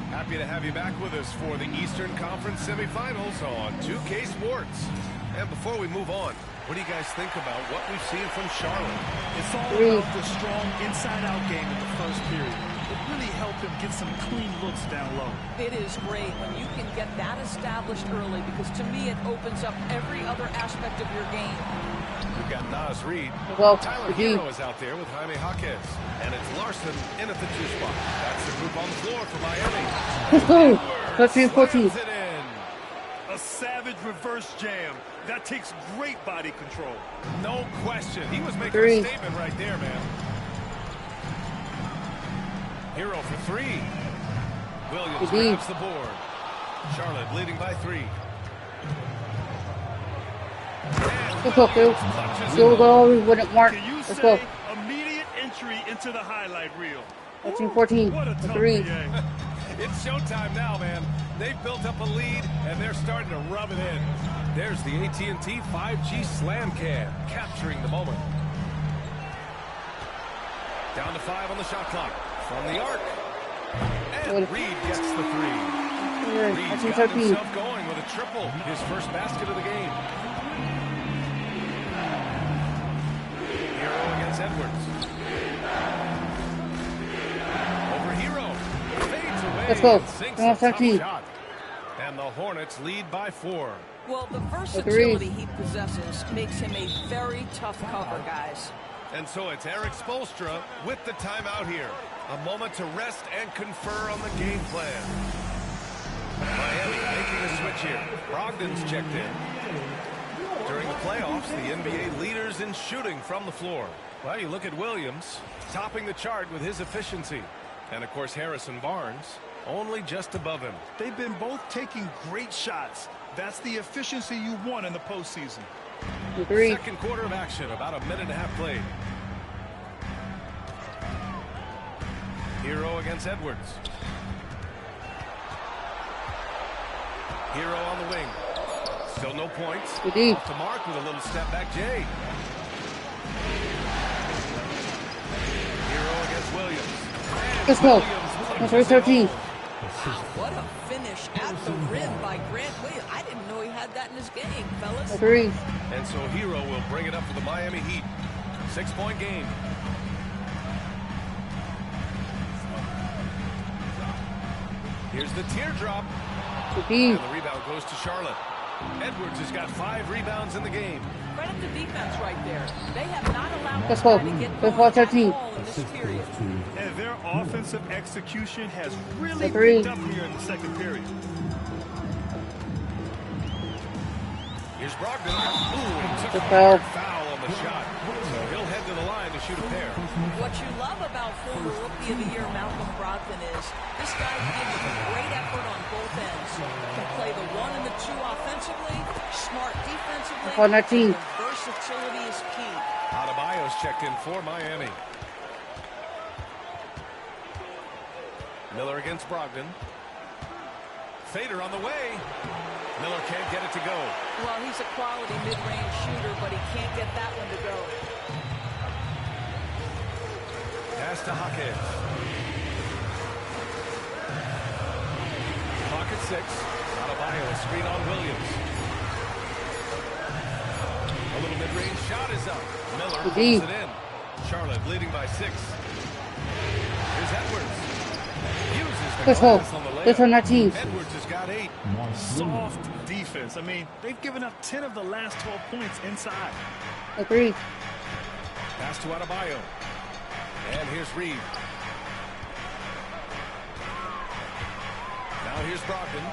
K: Happy to have you back with us for the Eastern Conference semifinals on 2K Sports. And before we move on, what do you guys think about what we've seen from Charlotte?
L: It's all about the strong inside-out game in the first period. It really helped him get some clean looks down low.
M: It is great when you can get that established early because to me it opens up every other aspect of your game.
K: We've got Nas Reed.
A: Well,
K: Tyler Hero is out there with Jaime Jaquez. And it's Larson in at the 2 spot. That's the group on the floor for Miami.
A: Let's go. 13-14.
L: A savage reverse jam. That takes great body control.
K: No question. He was making
A: 3.
K: a statement right there, man. Hero for 3. Williams grabs the board. Charlotte leading by 3.
A: Let's go, Phil. Field goal, we wouldn't mark. Let's go.
L: Immediate entry into the highlight reel.
A: 13-14. 3.
K: It's showtime now, man. They've built up a lead, and they're starting to rub it in. There's the AT&T 5G Slam Cam, capturing the moment. Down to 5 on the shot clock. From the arc. And Reed gets the 3. Reed's got himself going with a triple. His first basket of the game. Hero against Edwards. Over Hero. Fades away.
A: Let's go.
K: And sinks a tough shot. And the Hornets lead by 4.
M: Well, the versatility he possesses makes him a very tough cover, guys.
K: And so it's Eric Spoelstra with the timeout here. A moment to rest and confer on the game plan. Miami making a switch here. Brogdon's checked in. During the playoffs, the NBA leaders in shooting from the floor. Well, you look at Williams, topping the chart with his efficiency. And, of course, Harrison Barnes, only just above him.
L: They've been both taking great shots. That's the efficiency you want in the postseason.
A: 3.
K: Second quarter of action, about a minute and a half played. Hero against Edwards. Hero on the wing. Still no points. Off to Mark with a little step back Jay. Hero against Williams.
A: Let's go. That's 13.
M: What a finish at the rim by Grant Williams. I didn't know he had that in his game, fellas.
A: 3.
K: And so Hero will bring it up for the Miami Heat. 6-point game. Here's the teardrop. And the rebound goes to Charlotte. Edwards has got 5 rebounds in the game.
M: Credit the defense right there. They have not allowed
A: Let's go.
M: to get going at all in this period.
L: And their offensive execution has really picked up here in the second period.
K: Here's Brogdon. Ooh, he took a hard foul on the shot. So he'll head to the line to shoot a pair.
M: What you love about former Rookie of the Year Malcolm Brogdon is this guy gives a great effort on both ends. Can play the 1 and the 2 offensively, smart defensively. The versatility is key.
K: Adebayo's checked in for Miami. Miller against Brogdon. Fader on the way. Miller can't get it to go.
M: Well, he's a quality mid-range shooter, but he can't get that one to go.
K: Pass to Jaquez. Clock at 6. Adebayo, a screen on Williams. A little mid-range shot is up. Miller pulls it in. Charlotte leading by 6. Here's Edwards. Uses the glass on the layup.
A: This one, 19.
K: Edwards has got 8.
L: Soft defense. defense. I mean, they've given up 10 of the last 12 points inside.
A: Agreed.
K: Pass to Adebayo. And here's Reed. Now here's Brogdon.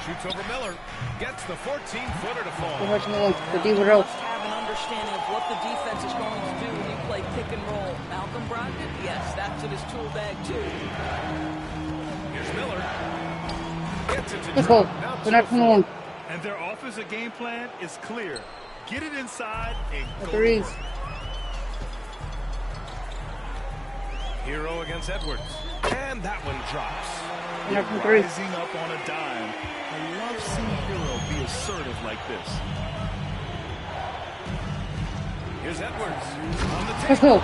K: Shoots over Miller. Gets the 14-footer to fall.
A: The D
M: must have an understanding of what the defense is going to do when you play pick and roll. Malcolm Brogdon, yes, that's in his tool bag too.
K: Here's Miller. Gets it to
A: Let's go.
K: Now
A: The next one.
L: And their offensive game plan is clear. Get it inside and go to
A: Agreed.
L: work.
K: Hero against Edwards. And that one drops.
L: Rising up on a dime. I love seeing Hero be assertive like this.
K: Here's Edwards. On the
A: Let's go.
K: table.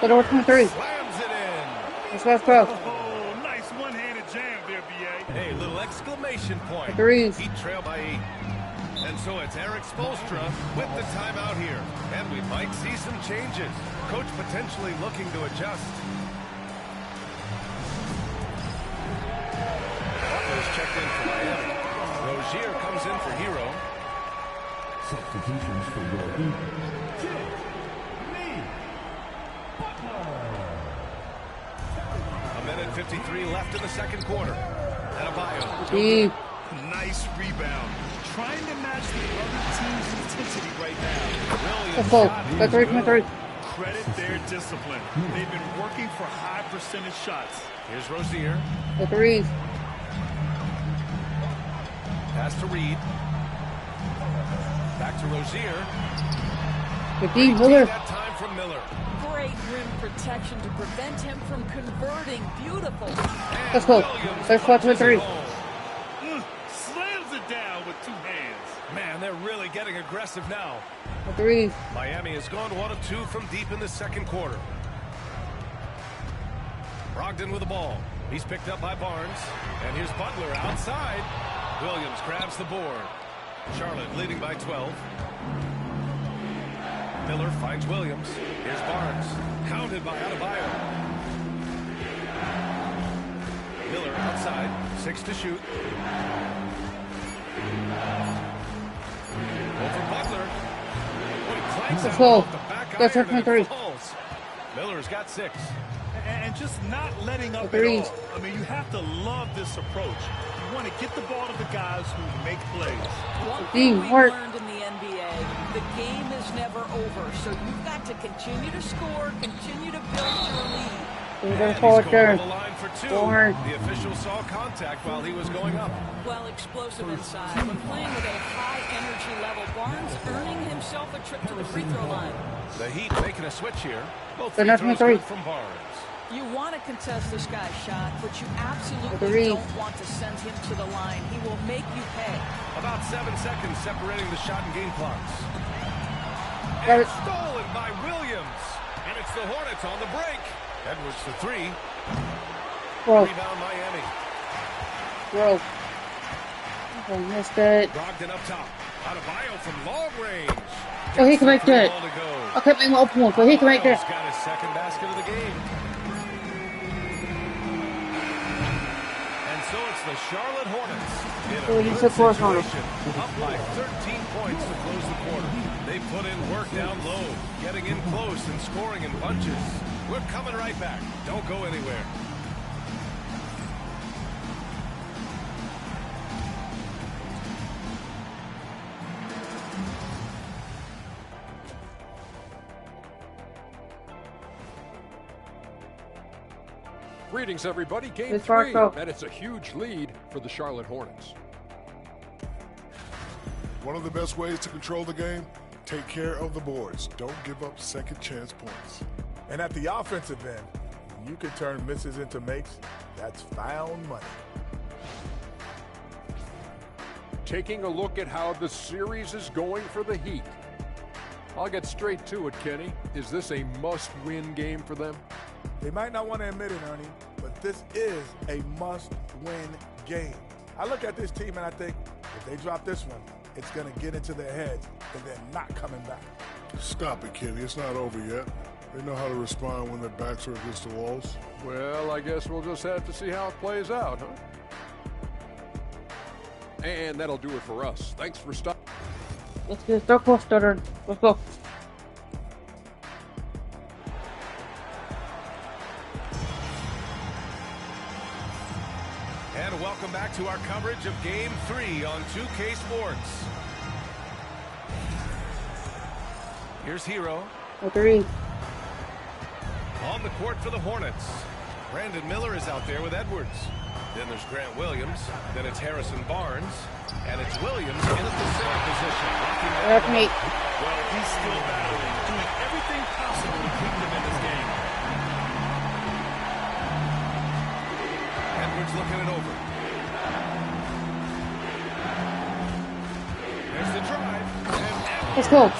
A: The door 23.
K: Slams it in.
A: Let's go.
L: Oh, nice one-handed jam there, B.A.
K: Hey, little exclamation point.
A: Agreed.
K: Heat trail by 8. And so it's Eric Spoelstra with the timeout here. And we might see some changes. Coach potentially looking to adjust. Butler's checked in for Miami. Rozier comes in for Hero.
N: Substitutions for your team.
K: A minute 53 left in the second quarter. Adebayo.
L: Nice rebound. Trying to match the other team's intensity right now.
A: Let's go. That's 3.
L: Credit their discipline. They've been working for high percentage shots.
K: Here's Rozier.
A: The 3.
K: Pass to Reed. Back to Rozier.
A: The D. Miller.
K: That time from Miller.
M: Great rim protection to prevent him from converting. Beautiful.
A: Let's go. There's 4-3.
L: Slams it down with 2 hands.
K: Man, they're really getting aggressive now.
A: The 3.
K: Miami has gone 1 of 2 from deep in the second quarter. Brogdon with the ball. He's picked up by Barnes. And here's Butler outside. Williams grabs the board. Charlotte leading by 12. Miller finds Williams. Here's Barnes. Counted by Adebayo. Miller outside. 6 to shoot. Over Butler.
A: Let's go. That's 3.
K: Miller's got 6.
L: And just not letting up at all. I mean, you have to love this approach. You want to get the ball to the guys who make plays.
M: One thing we learned in the NBA, the game is never over. So you've got to continue to score, continue to build your lead.
A: We're going to call it there.
K: The official saw contact while he was going up.
M: Well, explosive inside. When playing with a high energy level, Barnes earning himself a trip to the free throw line.
K: The Heat making a switch here. Both
A: free throws good
K: from Barnes.
M: You want to contest this guy's shot, but you absolutely don't want to send him to the line. He will make you pay.
K: About 7 seconds separating the shot and game clocks. And it's stolen by Williams. And it's the Hornets on the break. Edwards for 3. Rebound Miami.
A: Bro. I missed it.
K: Brogdon up top. Adebayo from long range.
A: Oh, he can make that. I can't make my point, but he can make that.
K: He's got his second basket of the game. And so it's the Charlotte Hornets in a good situation, up by 13 points to close the quarter. They put in work down low, getting in close and scoring in bunches. We're coming right back. Don't go anywhere.
G: Greetings, everybody. Game 3, and it's a huge lead for the Charlotte Hornets.
H: One of the best ways to control the game, take care of the boards. Don't give up second chance points.
I: And at the offensive end, you can turn misses into makes. That's found money.
G: Taking a look at how the series is going for the Heat. I'll get straight to it, Kenny. Is this a must-win game for them?
I: They might not want to admit it, Ernie, but this is a must-win game. I look at this team and I think, if they drop this one, it's going to get into their heads and they're not coming back.
H: Stop it, Kenny. It's not over yet. They know how to respond when their backs are against the walls.
G: Well, I guess we'll just have to see how it plays out, huh? And that'll do it for us. Thanks for stopping.
A: Let's get a start clock started. Let's go.
K: And welcome back to our coverage of Game 3 on 2K Sports. Here's Hero.
A: 3.
K: On the court for the Hornets. Brandon Miller is out there with Edwards. Then there's Grant Williams. Then it's Harrison Barnes. And it's Williams in a center position.
L: Well, he's still battling, doing everything possible to keep them in this game.
K: Edwards looking it over. There's the drive.
A: Let's go.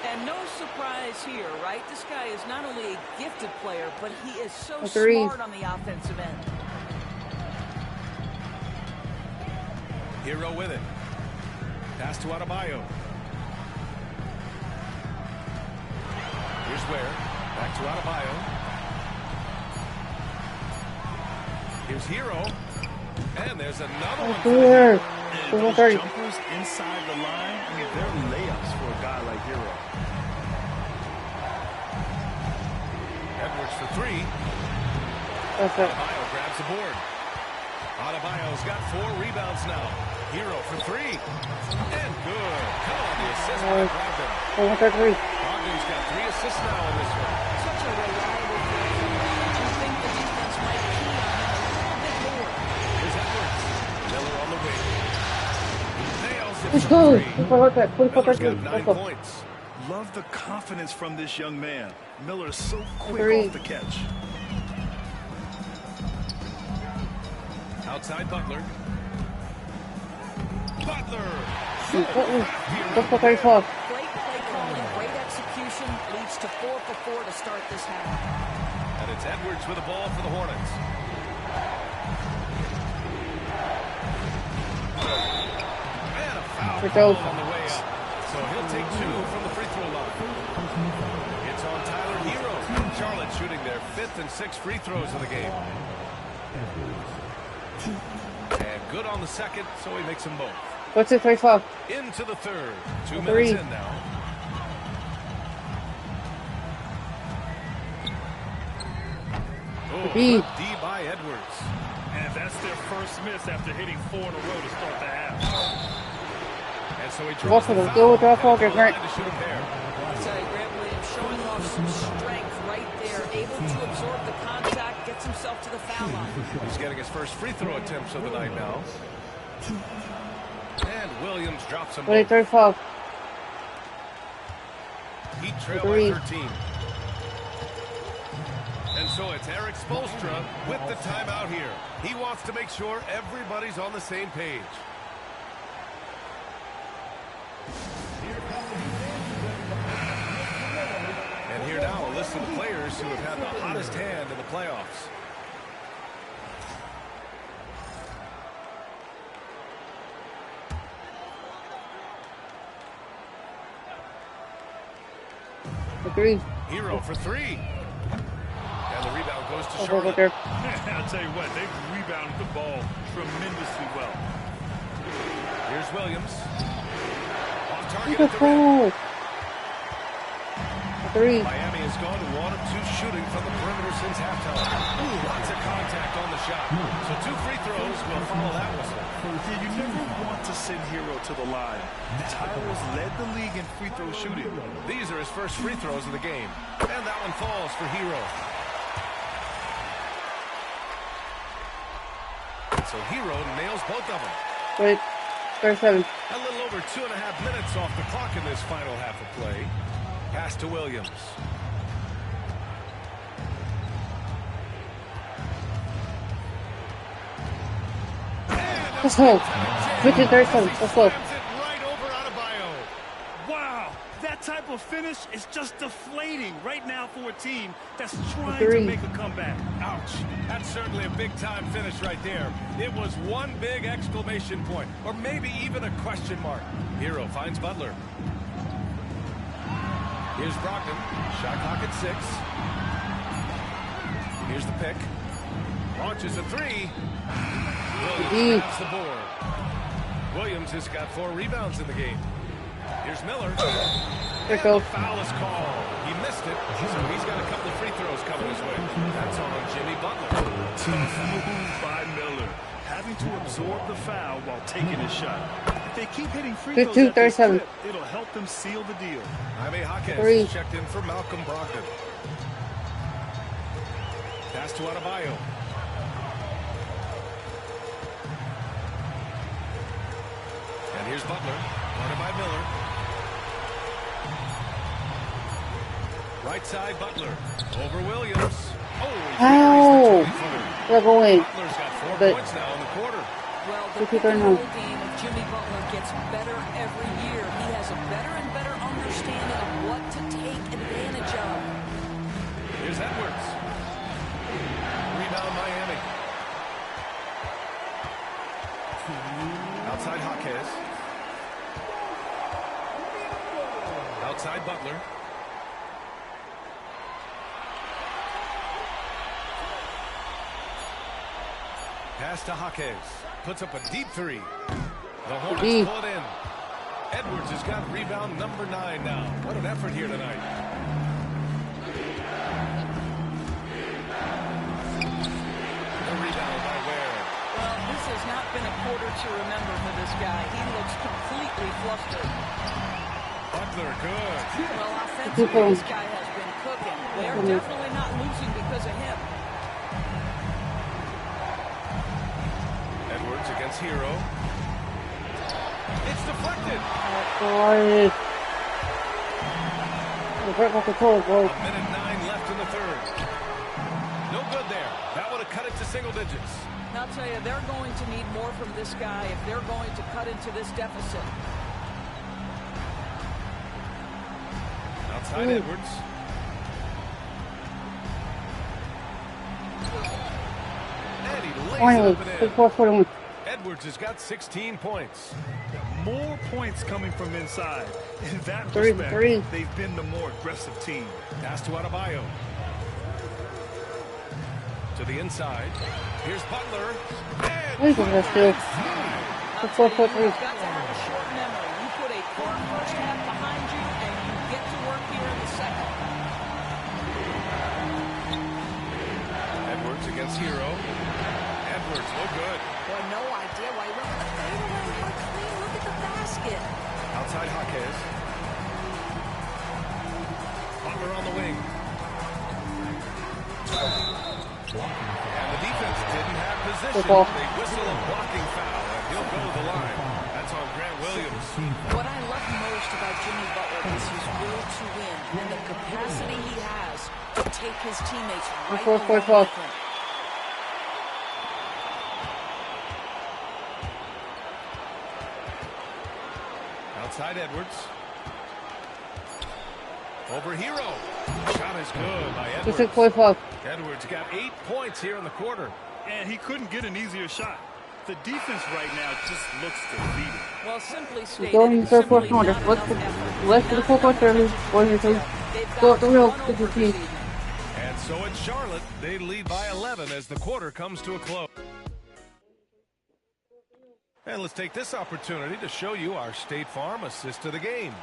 M: And no surprise here, right? This guy is not only a gifted player, but he is so
A: 3.
M: smart on the offensive end.
K: Hero with it. Pass to Adebayo. Here's Ware. Back to Adebayo. Here's Hero. And there's another one.
A: Here.
L: Those jumpers inside the line, I mean, they're layups for a guy like Hero.
K: Edwards for 3. Adebayo grabs the board. Adebayo's got 4 rebounds now. Hero for 3. And good. Come on, the assist by Brogdon. Brogdon's got 3 assists now in this one.
M: Such a reliable player. I think the defense might key on him a little bit more.
K: Here's Edwards. Miller on the wing. Nails it
A: Let's
K: for 3.
A: go.
K: Miller's got 9 points.
L: Love the confidence from this young man. Miller is so quick off the catch.
K: Outside Butler. Butler.
A: Let's go 34.
M: Great play calling, great execution, leads to 4 for 4 to start this half.
K: And it's Edwards with the ball for the Hornets. And a foul call on the way up. So he'll take 2 from the free throw line. It's on Tyler Hero. Charlotte shooting their 5th and 6th free throws of the game. And good on the second, so he makes them both.
A: What's it, 35?
K: Into the third. 2
A: 3.
K: minutes in now. Oh, good D by Edwards.
L: And that's their first miss after hitting 4 in a row to start the half.
K: And so he draws the foul.
A: Go with our focus, right?
M: I'll tell you, Grant Williams showing off some strength right there, able to absorb the contact, gets himself to the foul line.
K: He's getting his first free throw attempts of the night now. And Williams drops him.
A: 35.
K: Heat trail by 13. And so it's Eric Spoelstra with the timeout here. He wants to make sure everybody's on the same page. And here now, a list of the players who have had the hottest hand in the playoffs. Hero for 3. And the rebound goes to Charlotte.
L: I'll tell you what, they've rebounded the ball tremendously well.
K: Here's Williams. Off target at the rim.
A: 3.
K: Miami has gone to 1 of 2 shooting from the perimeter since halftime. Lots of contact on the shot. So 2 free throws will follow that whistle.
L: Yeah, you never want to send Hero to the line. Tyler's led the league in free throw shooting.
K: These are his first free throws of the game. And that one falls for Hero. So Hero nails both of them.
A: Wait, 37.
K: A little over 2.5 minutes off the clock in this final half of play. Pass to Williams.
A: Let's go. 37. Let's go.
L: Wow, that type of finish is just deflating right now for a team that's trying
A: 3.
L: to make a comeback.
K: Ouch. That's certainly a big-time finish right there. It was one big exclamation point, or maybe even a question mark. Hero finds Butler. Here's Brogdon. Shot clock at 6. Here's the pick. Launches a 3. Williams grabs the board. Williams has got 4 rebounds in the game. Here's Miller. And the foul is called. He missed it, so he's got a couple of free throws coming his way. That's on Jimmy Butler.
L: Move by Miller, having to absorb the foul while taking his shot. If they keep hitting free throws at this clip, it'll help them seal the deal.
K: Jaime Jaquez is checked in for Malcolm Brogdon. Pass to Adebayo. And here's Butler, guarded by Miller. Right side, Butler. Over Williams.
A: Oh, they're going.
K: Butler's got 4 points now in the quarter.
M: Well, the pick and roll game of Jimmy Butler gets better every year. He has a better and better understanding of what to take advantage of.
K: Here's Edwards. Rebound Miami. Outside Jaquez. Outside Butler. Pass to Jaquez. Puts up a deep 3. The Hornets pull it in. Edwards has got rebound number 9 now. What an effort here tonight. The rebound by Ware.
M: Well, this has not been a quarter to remember for this guy. He looks completely flustered.
K: Butler, good.
M: Well, offensively, this guy has been cooking. They're definitely not losing because of him.
K: Edwards against Hero. It's deflected.
A: Sorry.
K: A minute 9 left in the third. No good there. That would have cut it to single digits.
M: I'll tell you, they're going to need more from this guy if they're going to cut into this deficit.
K: Outside Edwards. And he lays it up and in. Edwards has got 16 points.
L: More points coming from inside. In that respect, they've been the more aggressive team.
K: Pass to Adebayo. To the inside. Here's Butler. And
A: You've got to have
M: a short memory. You put a poor first half behind you, and you get to work here in the second.
K: Edwards against Hero. Edwards, no good.
M: Boy, no idea why he went for the fadeaway. How clean, look at the basket.
K: Outside Jaquez. Butler on the wing. And the defense didn't have position. They whistle a blocking foul, and he'll go to the line. That's on Grant Williams.
M: What I love most about Jimmy Butler is his will to win and the capacity he has to take his teammates right along with him.
K: Outside Edwards. Over Hero. Shot is good by Edwards. Edwards got 8 points here in the quarter.
L: And he couldn't get an easier shot. The defense right now just looks defeated.
M: Well, simply stated,
A: going to the fourth quarter.
M: West
A: to the fourth quarter.
K: And so it's Charlotte. They lead by 11 as the quarter comes to a close. And let's take this opportunity to show you our State Farm assist to the game.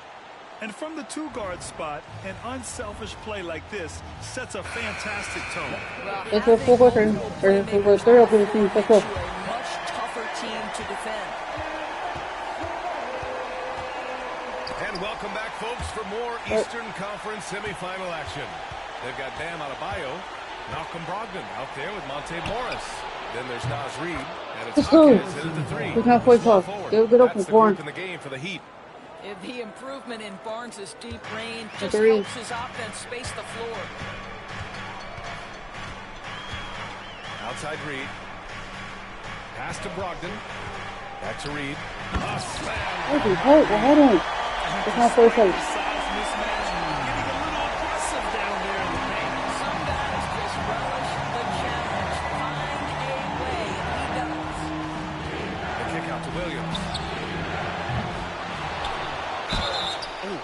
L: And from the 2-guard spot, an unselfish play like this sets a fantastic tone.
M: It's a full quarter. Much tougher team to defend.
K: And welcome back, folks, for more Eastern Conference semifinal action. They've got Bam Adebayo, Malcolm Brogdon out there with Monte Morris. Then there's Naz Reid, and it's Jaquez hit at the 3. That's the group in the game for the Heat.
M: The improvement in Barnes' deep range just helps his offense space the floor.
K: Outside Reid. Pass to Brogdon. Back to Reid. A slam.
A: It's not so close.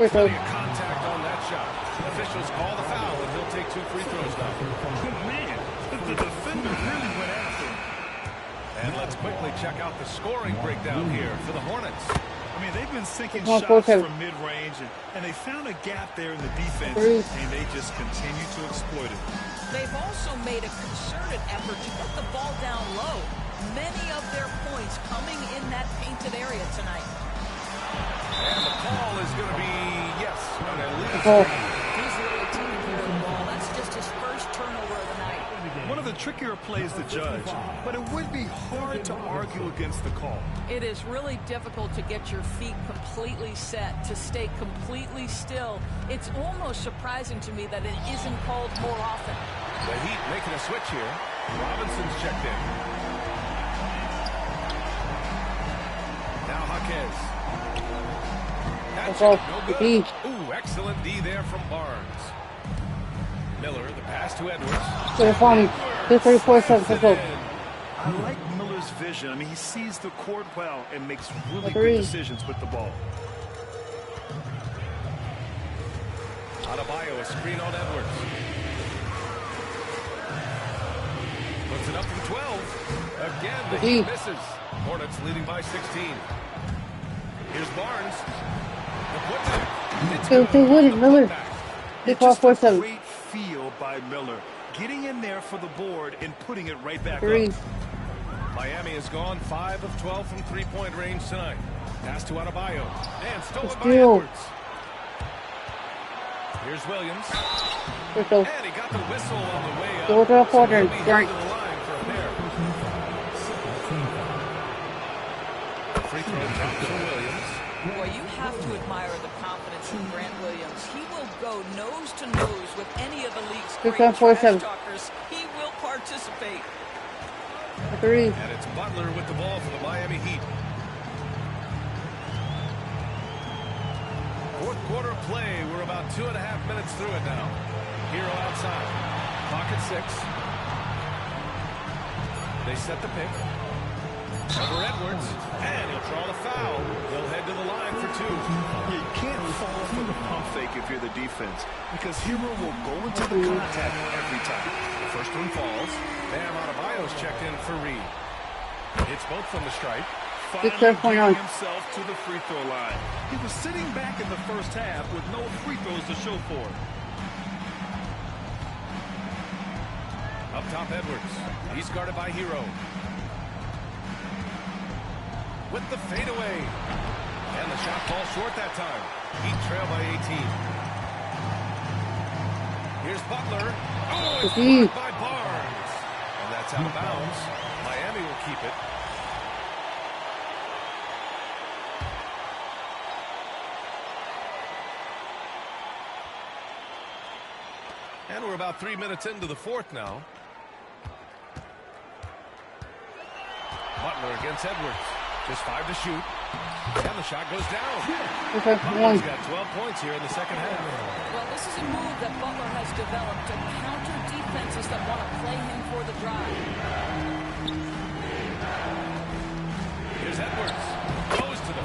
K: Plenty of contact on that shot.
C: 2 free throws now.
L: Man, the defender really went after him.
K: And let's quickly check out the scoring breakdown here for the Hornets.
L: I mean, they've been sinking shots from mid-range, and they found a gap there in the defense, and they just continue to exploit it.
M: They've also made a concerted effort to put the ball down low. Many of their points coming in that painted area tonight.
K: And the call is going to be, yes, an elite.
M: He's really taking care of the ball. That's just his first turnover of the night.
L: One of the trickier plays to judge, but it would be hard to argue against the call.
M: It is really difficult to get your feet completely set, to stay completely still. It's almost surprising to me that it isn't called more often.
K: The Heat making a switch here. Robinson's checked in. Now Jaquez. That's no good. Ooh, excellent D there from Barnes. Miller, the pass to Edwards.
L: I like Miller's vision. I mean, he sees the court well and makes really good decisions with the ball.
K: Adebayo, a screen on Edwards. Puts it up from 12. Again, the Heat misses. Hornets leading by 16. Here's Barnes. The putback. It's good.
A: Miller.
L: It's just a great feel by Miller. Getting in there for the board and putting it right back up.
K: Miami has gone 5 of 12 from three-point range tonight. Pass to Adebayo. And stolen by Edwards. Here's Williams. And he got the whistle on the way up. So he'll be headed to the line for a pair. Free throw drops for Williams.
M: Boy, you have to admire the confidence in Grant Williams. He will go nose to nose with any of the league's great trash talkers. He will participate.
K: And it's Butler with the ball for the Miami Heat. Fourth quarter play. We're about 2.5 minutes through it now. Hero outside. Clock at 6. They set the pick. Over Edwards. And he'll draw the foul. He'll head to the line for 2.
L: You can't fall for the pump fake if you're the defense, because Hero will go into the contact every time.
K: The first one falls. Bam Adebayo's checked in for Reed. Hits both from the stripe.
L: Finally getting himself to the free throw line. He was sitting back in the first half with no free throws to show for it.
K: Up top, Edwards. He's guarded by Hero. With the fadeaway. And the shot falls short that time. Heat trail by 18. Here's Butler. Oh, it's blocked by Barnes. And that's out of bounds. Miami will keep it. And we're about 3 minutes into the fourth now. Butler against Edwards. Just 5 to shoot. And the shot goes down. Butler's got 12 points here in the second half.
M: Well, this is a move that Butler has developed to counter defenses that want to play him for the drive.
K: Here's Edwards. Goes to the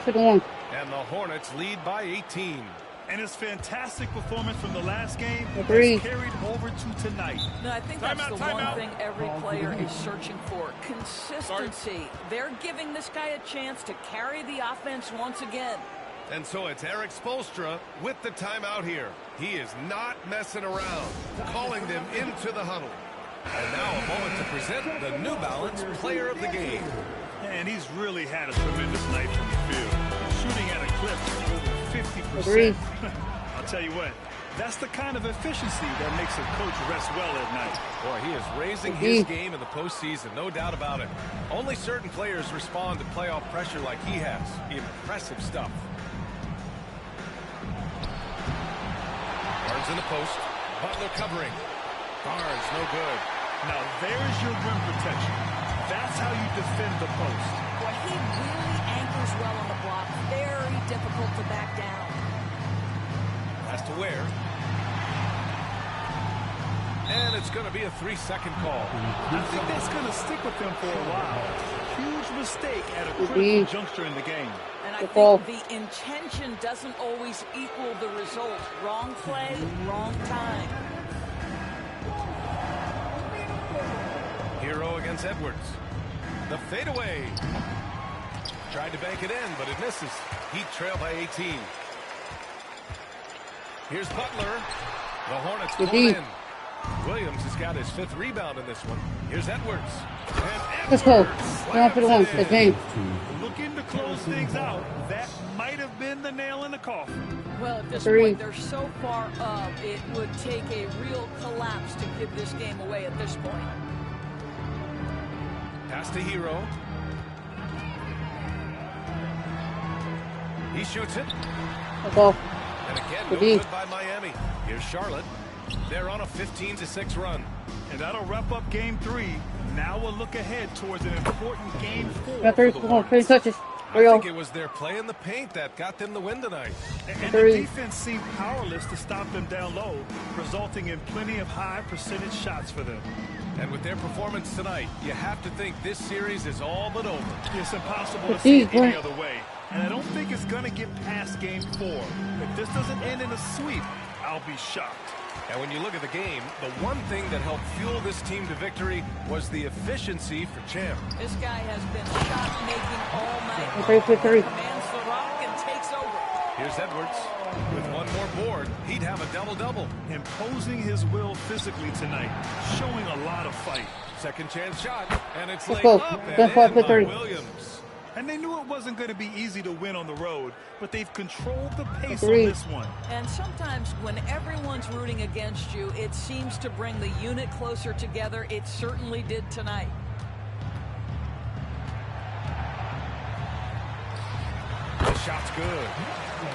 K: fadeaway. And the Hornets lead by 18.
L: And his fantastic performance from the last game has carried over to tonight.
M: No, I think that's the one thing every player is searching for. Consistency. They're giving this guy a chance to carry the offense once again.
K: And so it's Eric Spoelstra with the timeout here. He is not messing around, calling them into the huddle. And now a moment to present the New Balance Player of the Game.
L: And he's really had a tremendous night from the field. Shooting at a clip of over 50%. I'll tell you what, that's the kind of efficiency that makes a coach rest well at night.
K: Boy, he is raising his game in the postseason, no doubt about it. Only certain players respond to playoff pressure like he has. Impressive stuff. Barnes in the post. Butler covering. Barnes, no good.
L: Now there's your rim protection. That's how you defend the post.
M: Boy, he really anchors well on the block. Very difficult to back down.
K: Has to wear. And it's going to be a 3-second call.
L: I think that's going to stick with them for a while. huge mistake at a critical juncture in the game.
M: And I think the intention doesn't always equal the result. Wrong play, wrong time.
K: Hero against Edwards. The fadeaway. Tried to bank it in, but it misses. Heat trail by 18. Here's Butler. The Hornets pull in. Williams has got his 5th rebound in this one. Here's Edwards. And
A: Let's go. Going for the one. The game.
L: Looking to close things out. That might have been the nail in the coffin.
M: Well, at this point, they're so far up, it would take a real collapse to give this game away at this point.
K: Pass to Hero. He shoots it. And again, no good by Miami. Here's Charlotte. They're on a 15-6 run.
L: And that'll wrap up game 3. Now we'll look ahead towards an important game 4.
A: Got 3 touches.
K: I think it was their play in the paint that got them the win tonight.
L: And the defense seemed powerless to stop them down low, resulting in plenty of high percentage shots for them.
K: And with their performance tonight, you have to think this series is all but over.
L: It's impossible to see it any other way. And I don't think it's going to get past game 4. If this doesn't end in a sweep, I'll be shocked.
K: And when you look at the game, the one thing that helped fuel this team to victory was the efficiency for Champ.
M: This guy has been shot-making all night.
A: 3-3.
M: Commands the rock and takes over.
K: Here's Edwards. With one more board, he'd have a double-double.
L: Imposing his will physically tonight, showing a lot of fight.
K: Second chance shot, and it's laid up and in by Williams.
L: And they knew it wasn't going to be easy to win on the road, but they've controlled the pace on this one.
M: And sometimes when everyone's rooting against you, it seems to bring the unit closer together. It certainly did tonight.
K: The shot's good.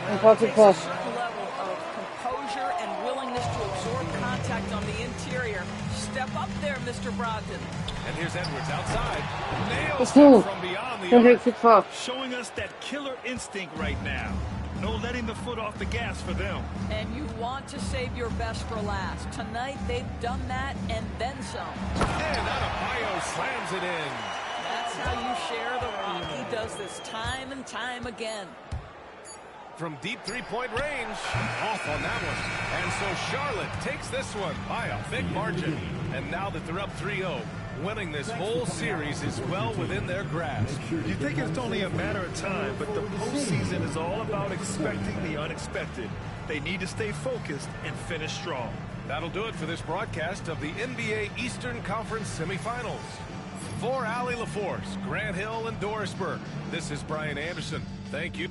M: It takes a certain level of composure and willingness to absorb contact on the interior. Step up there, Mr. Brogdon.
K: And here's Edwards outside. Nails from beyond the arc.
L: Showing us that killer instinct right now. No letting the foot off the gas for them.
M: And you want to save your best for last. Tonight, they've done that and then some.
K: And Adebayo slams it in.
M: That's how you share the rock. He does this time and time again.
K: From deep three-point range, off on that one. And so Charlotte takes this one by a big margin. And now that they're up 3-0, winning this whole series is well within their grasp.
L: You think it's only a matter of time, but the postseason is all about expecting the unexpected. They need to stay focused and finish strong.
K: That'll do it for this broadcast of the NBA Eastern Conference semifinals. For Allie LaForce, Grant Hill, and Doris Burke, this is Brian Anderson. Thank you.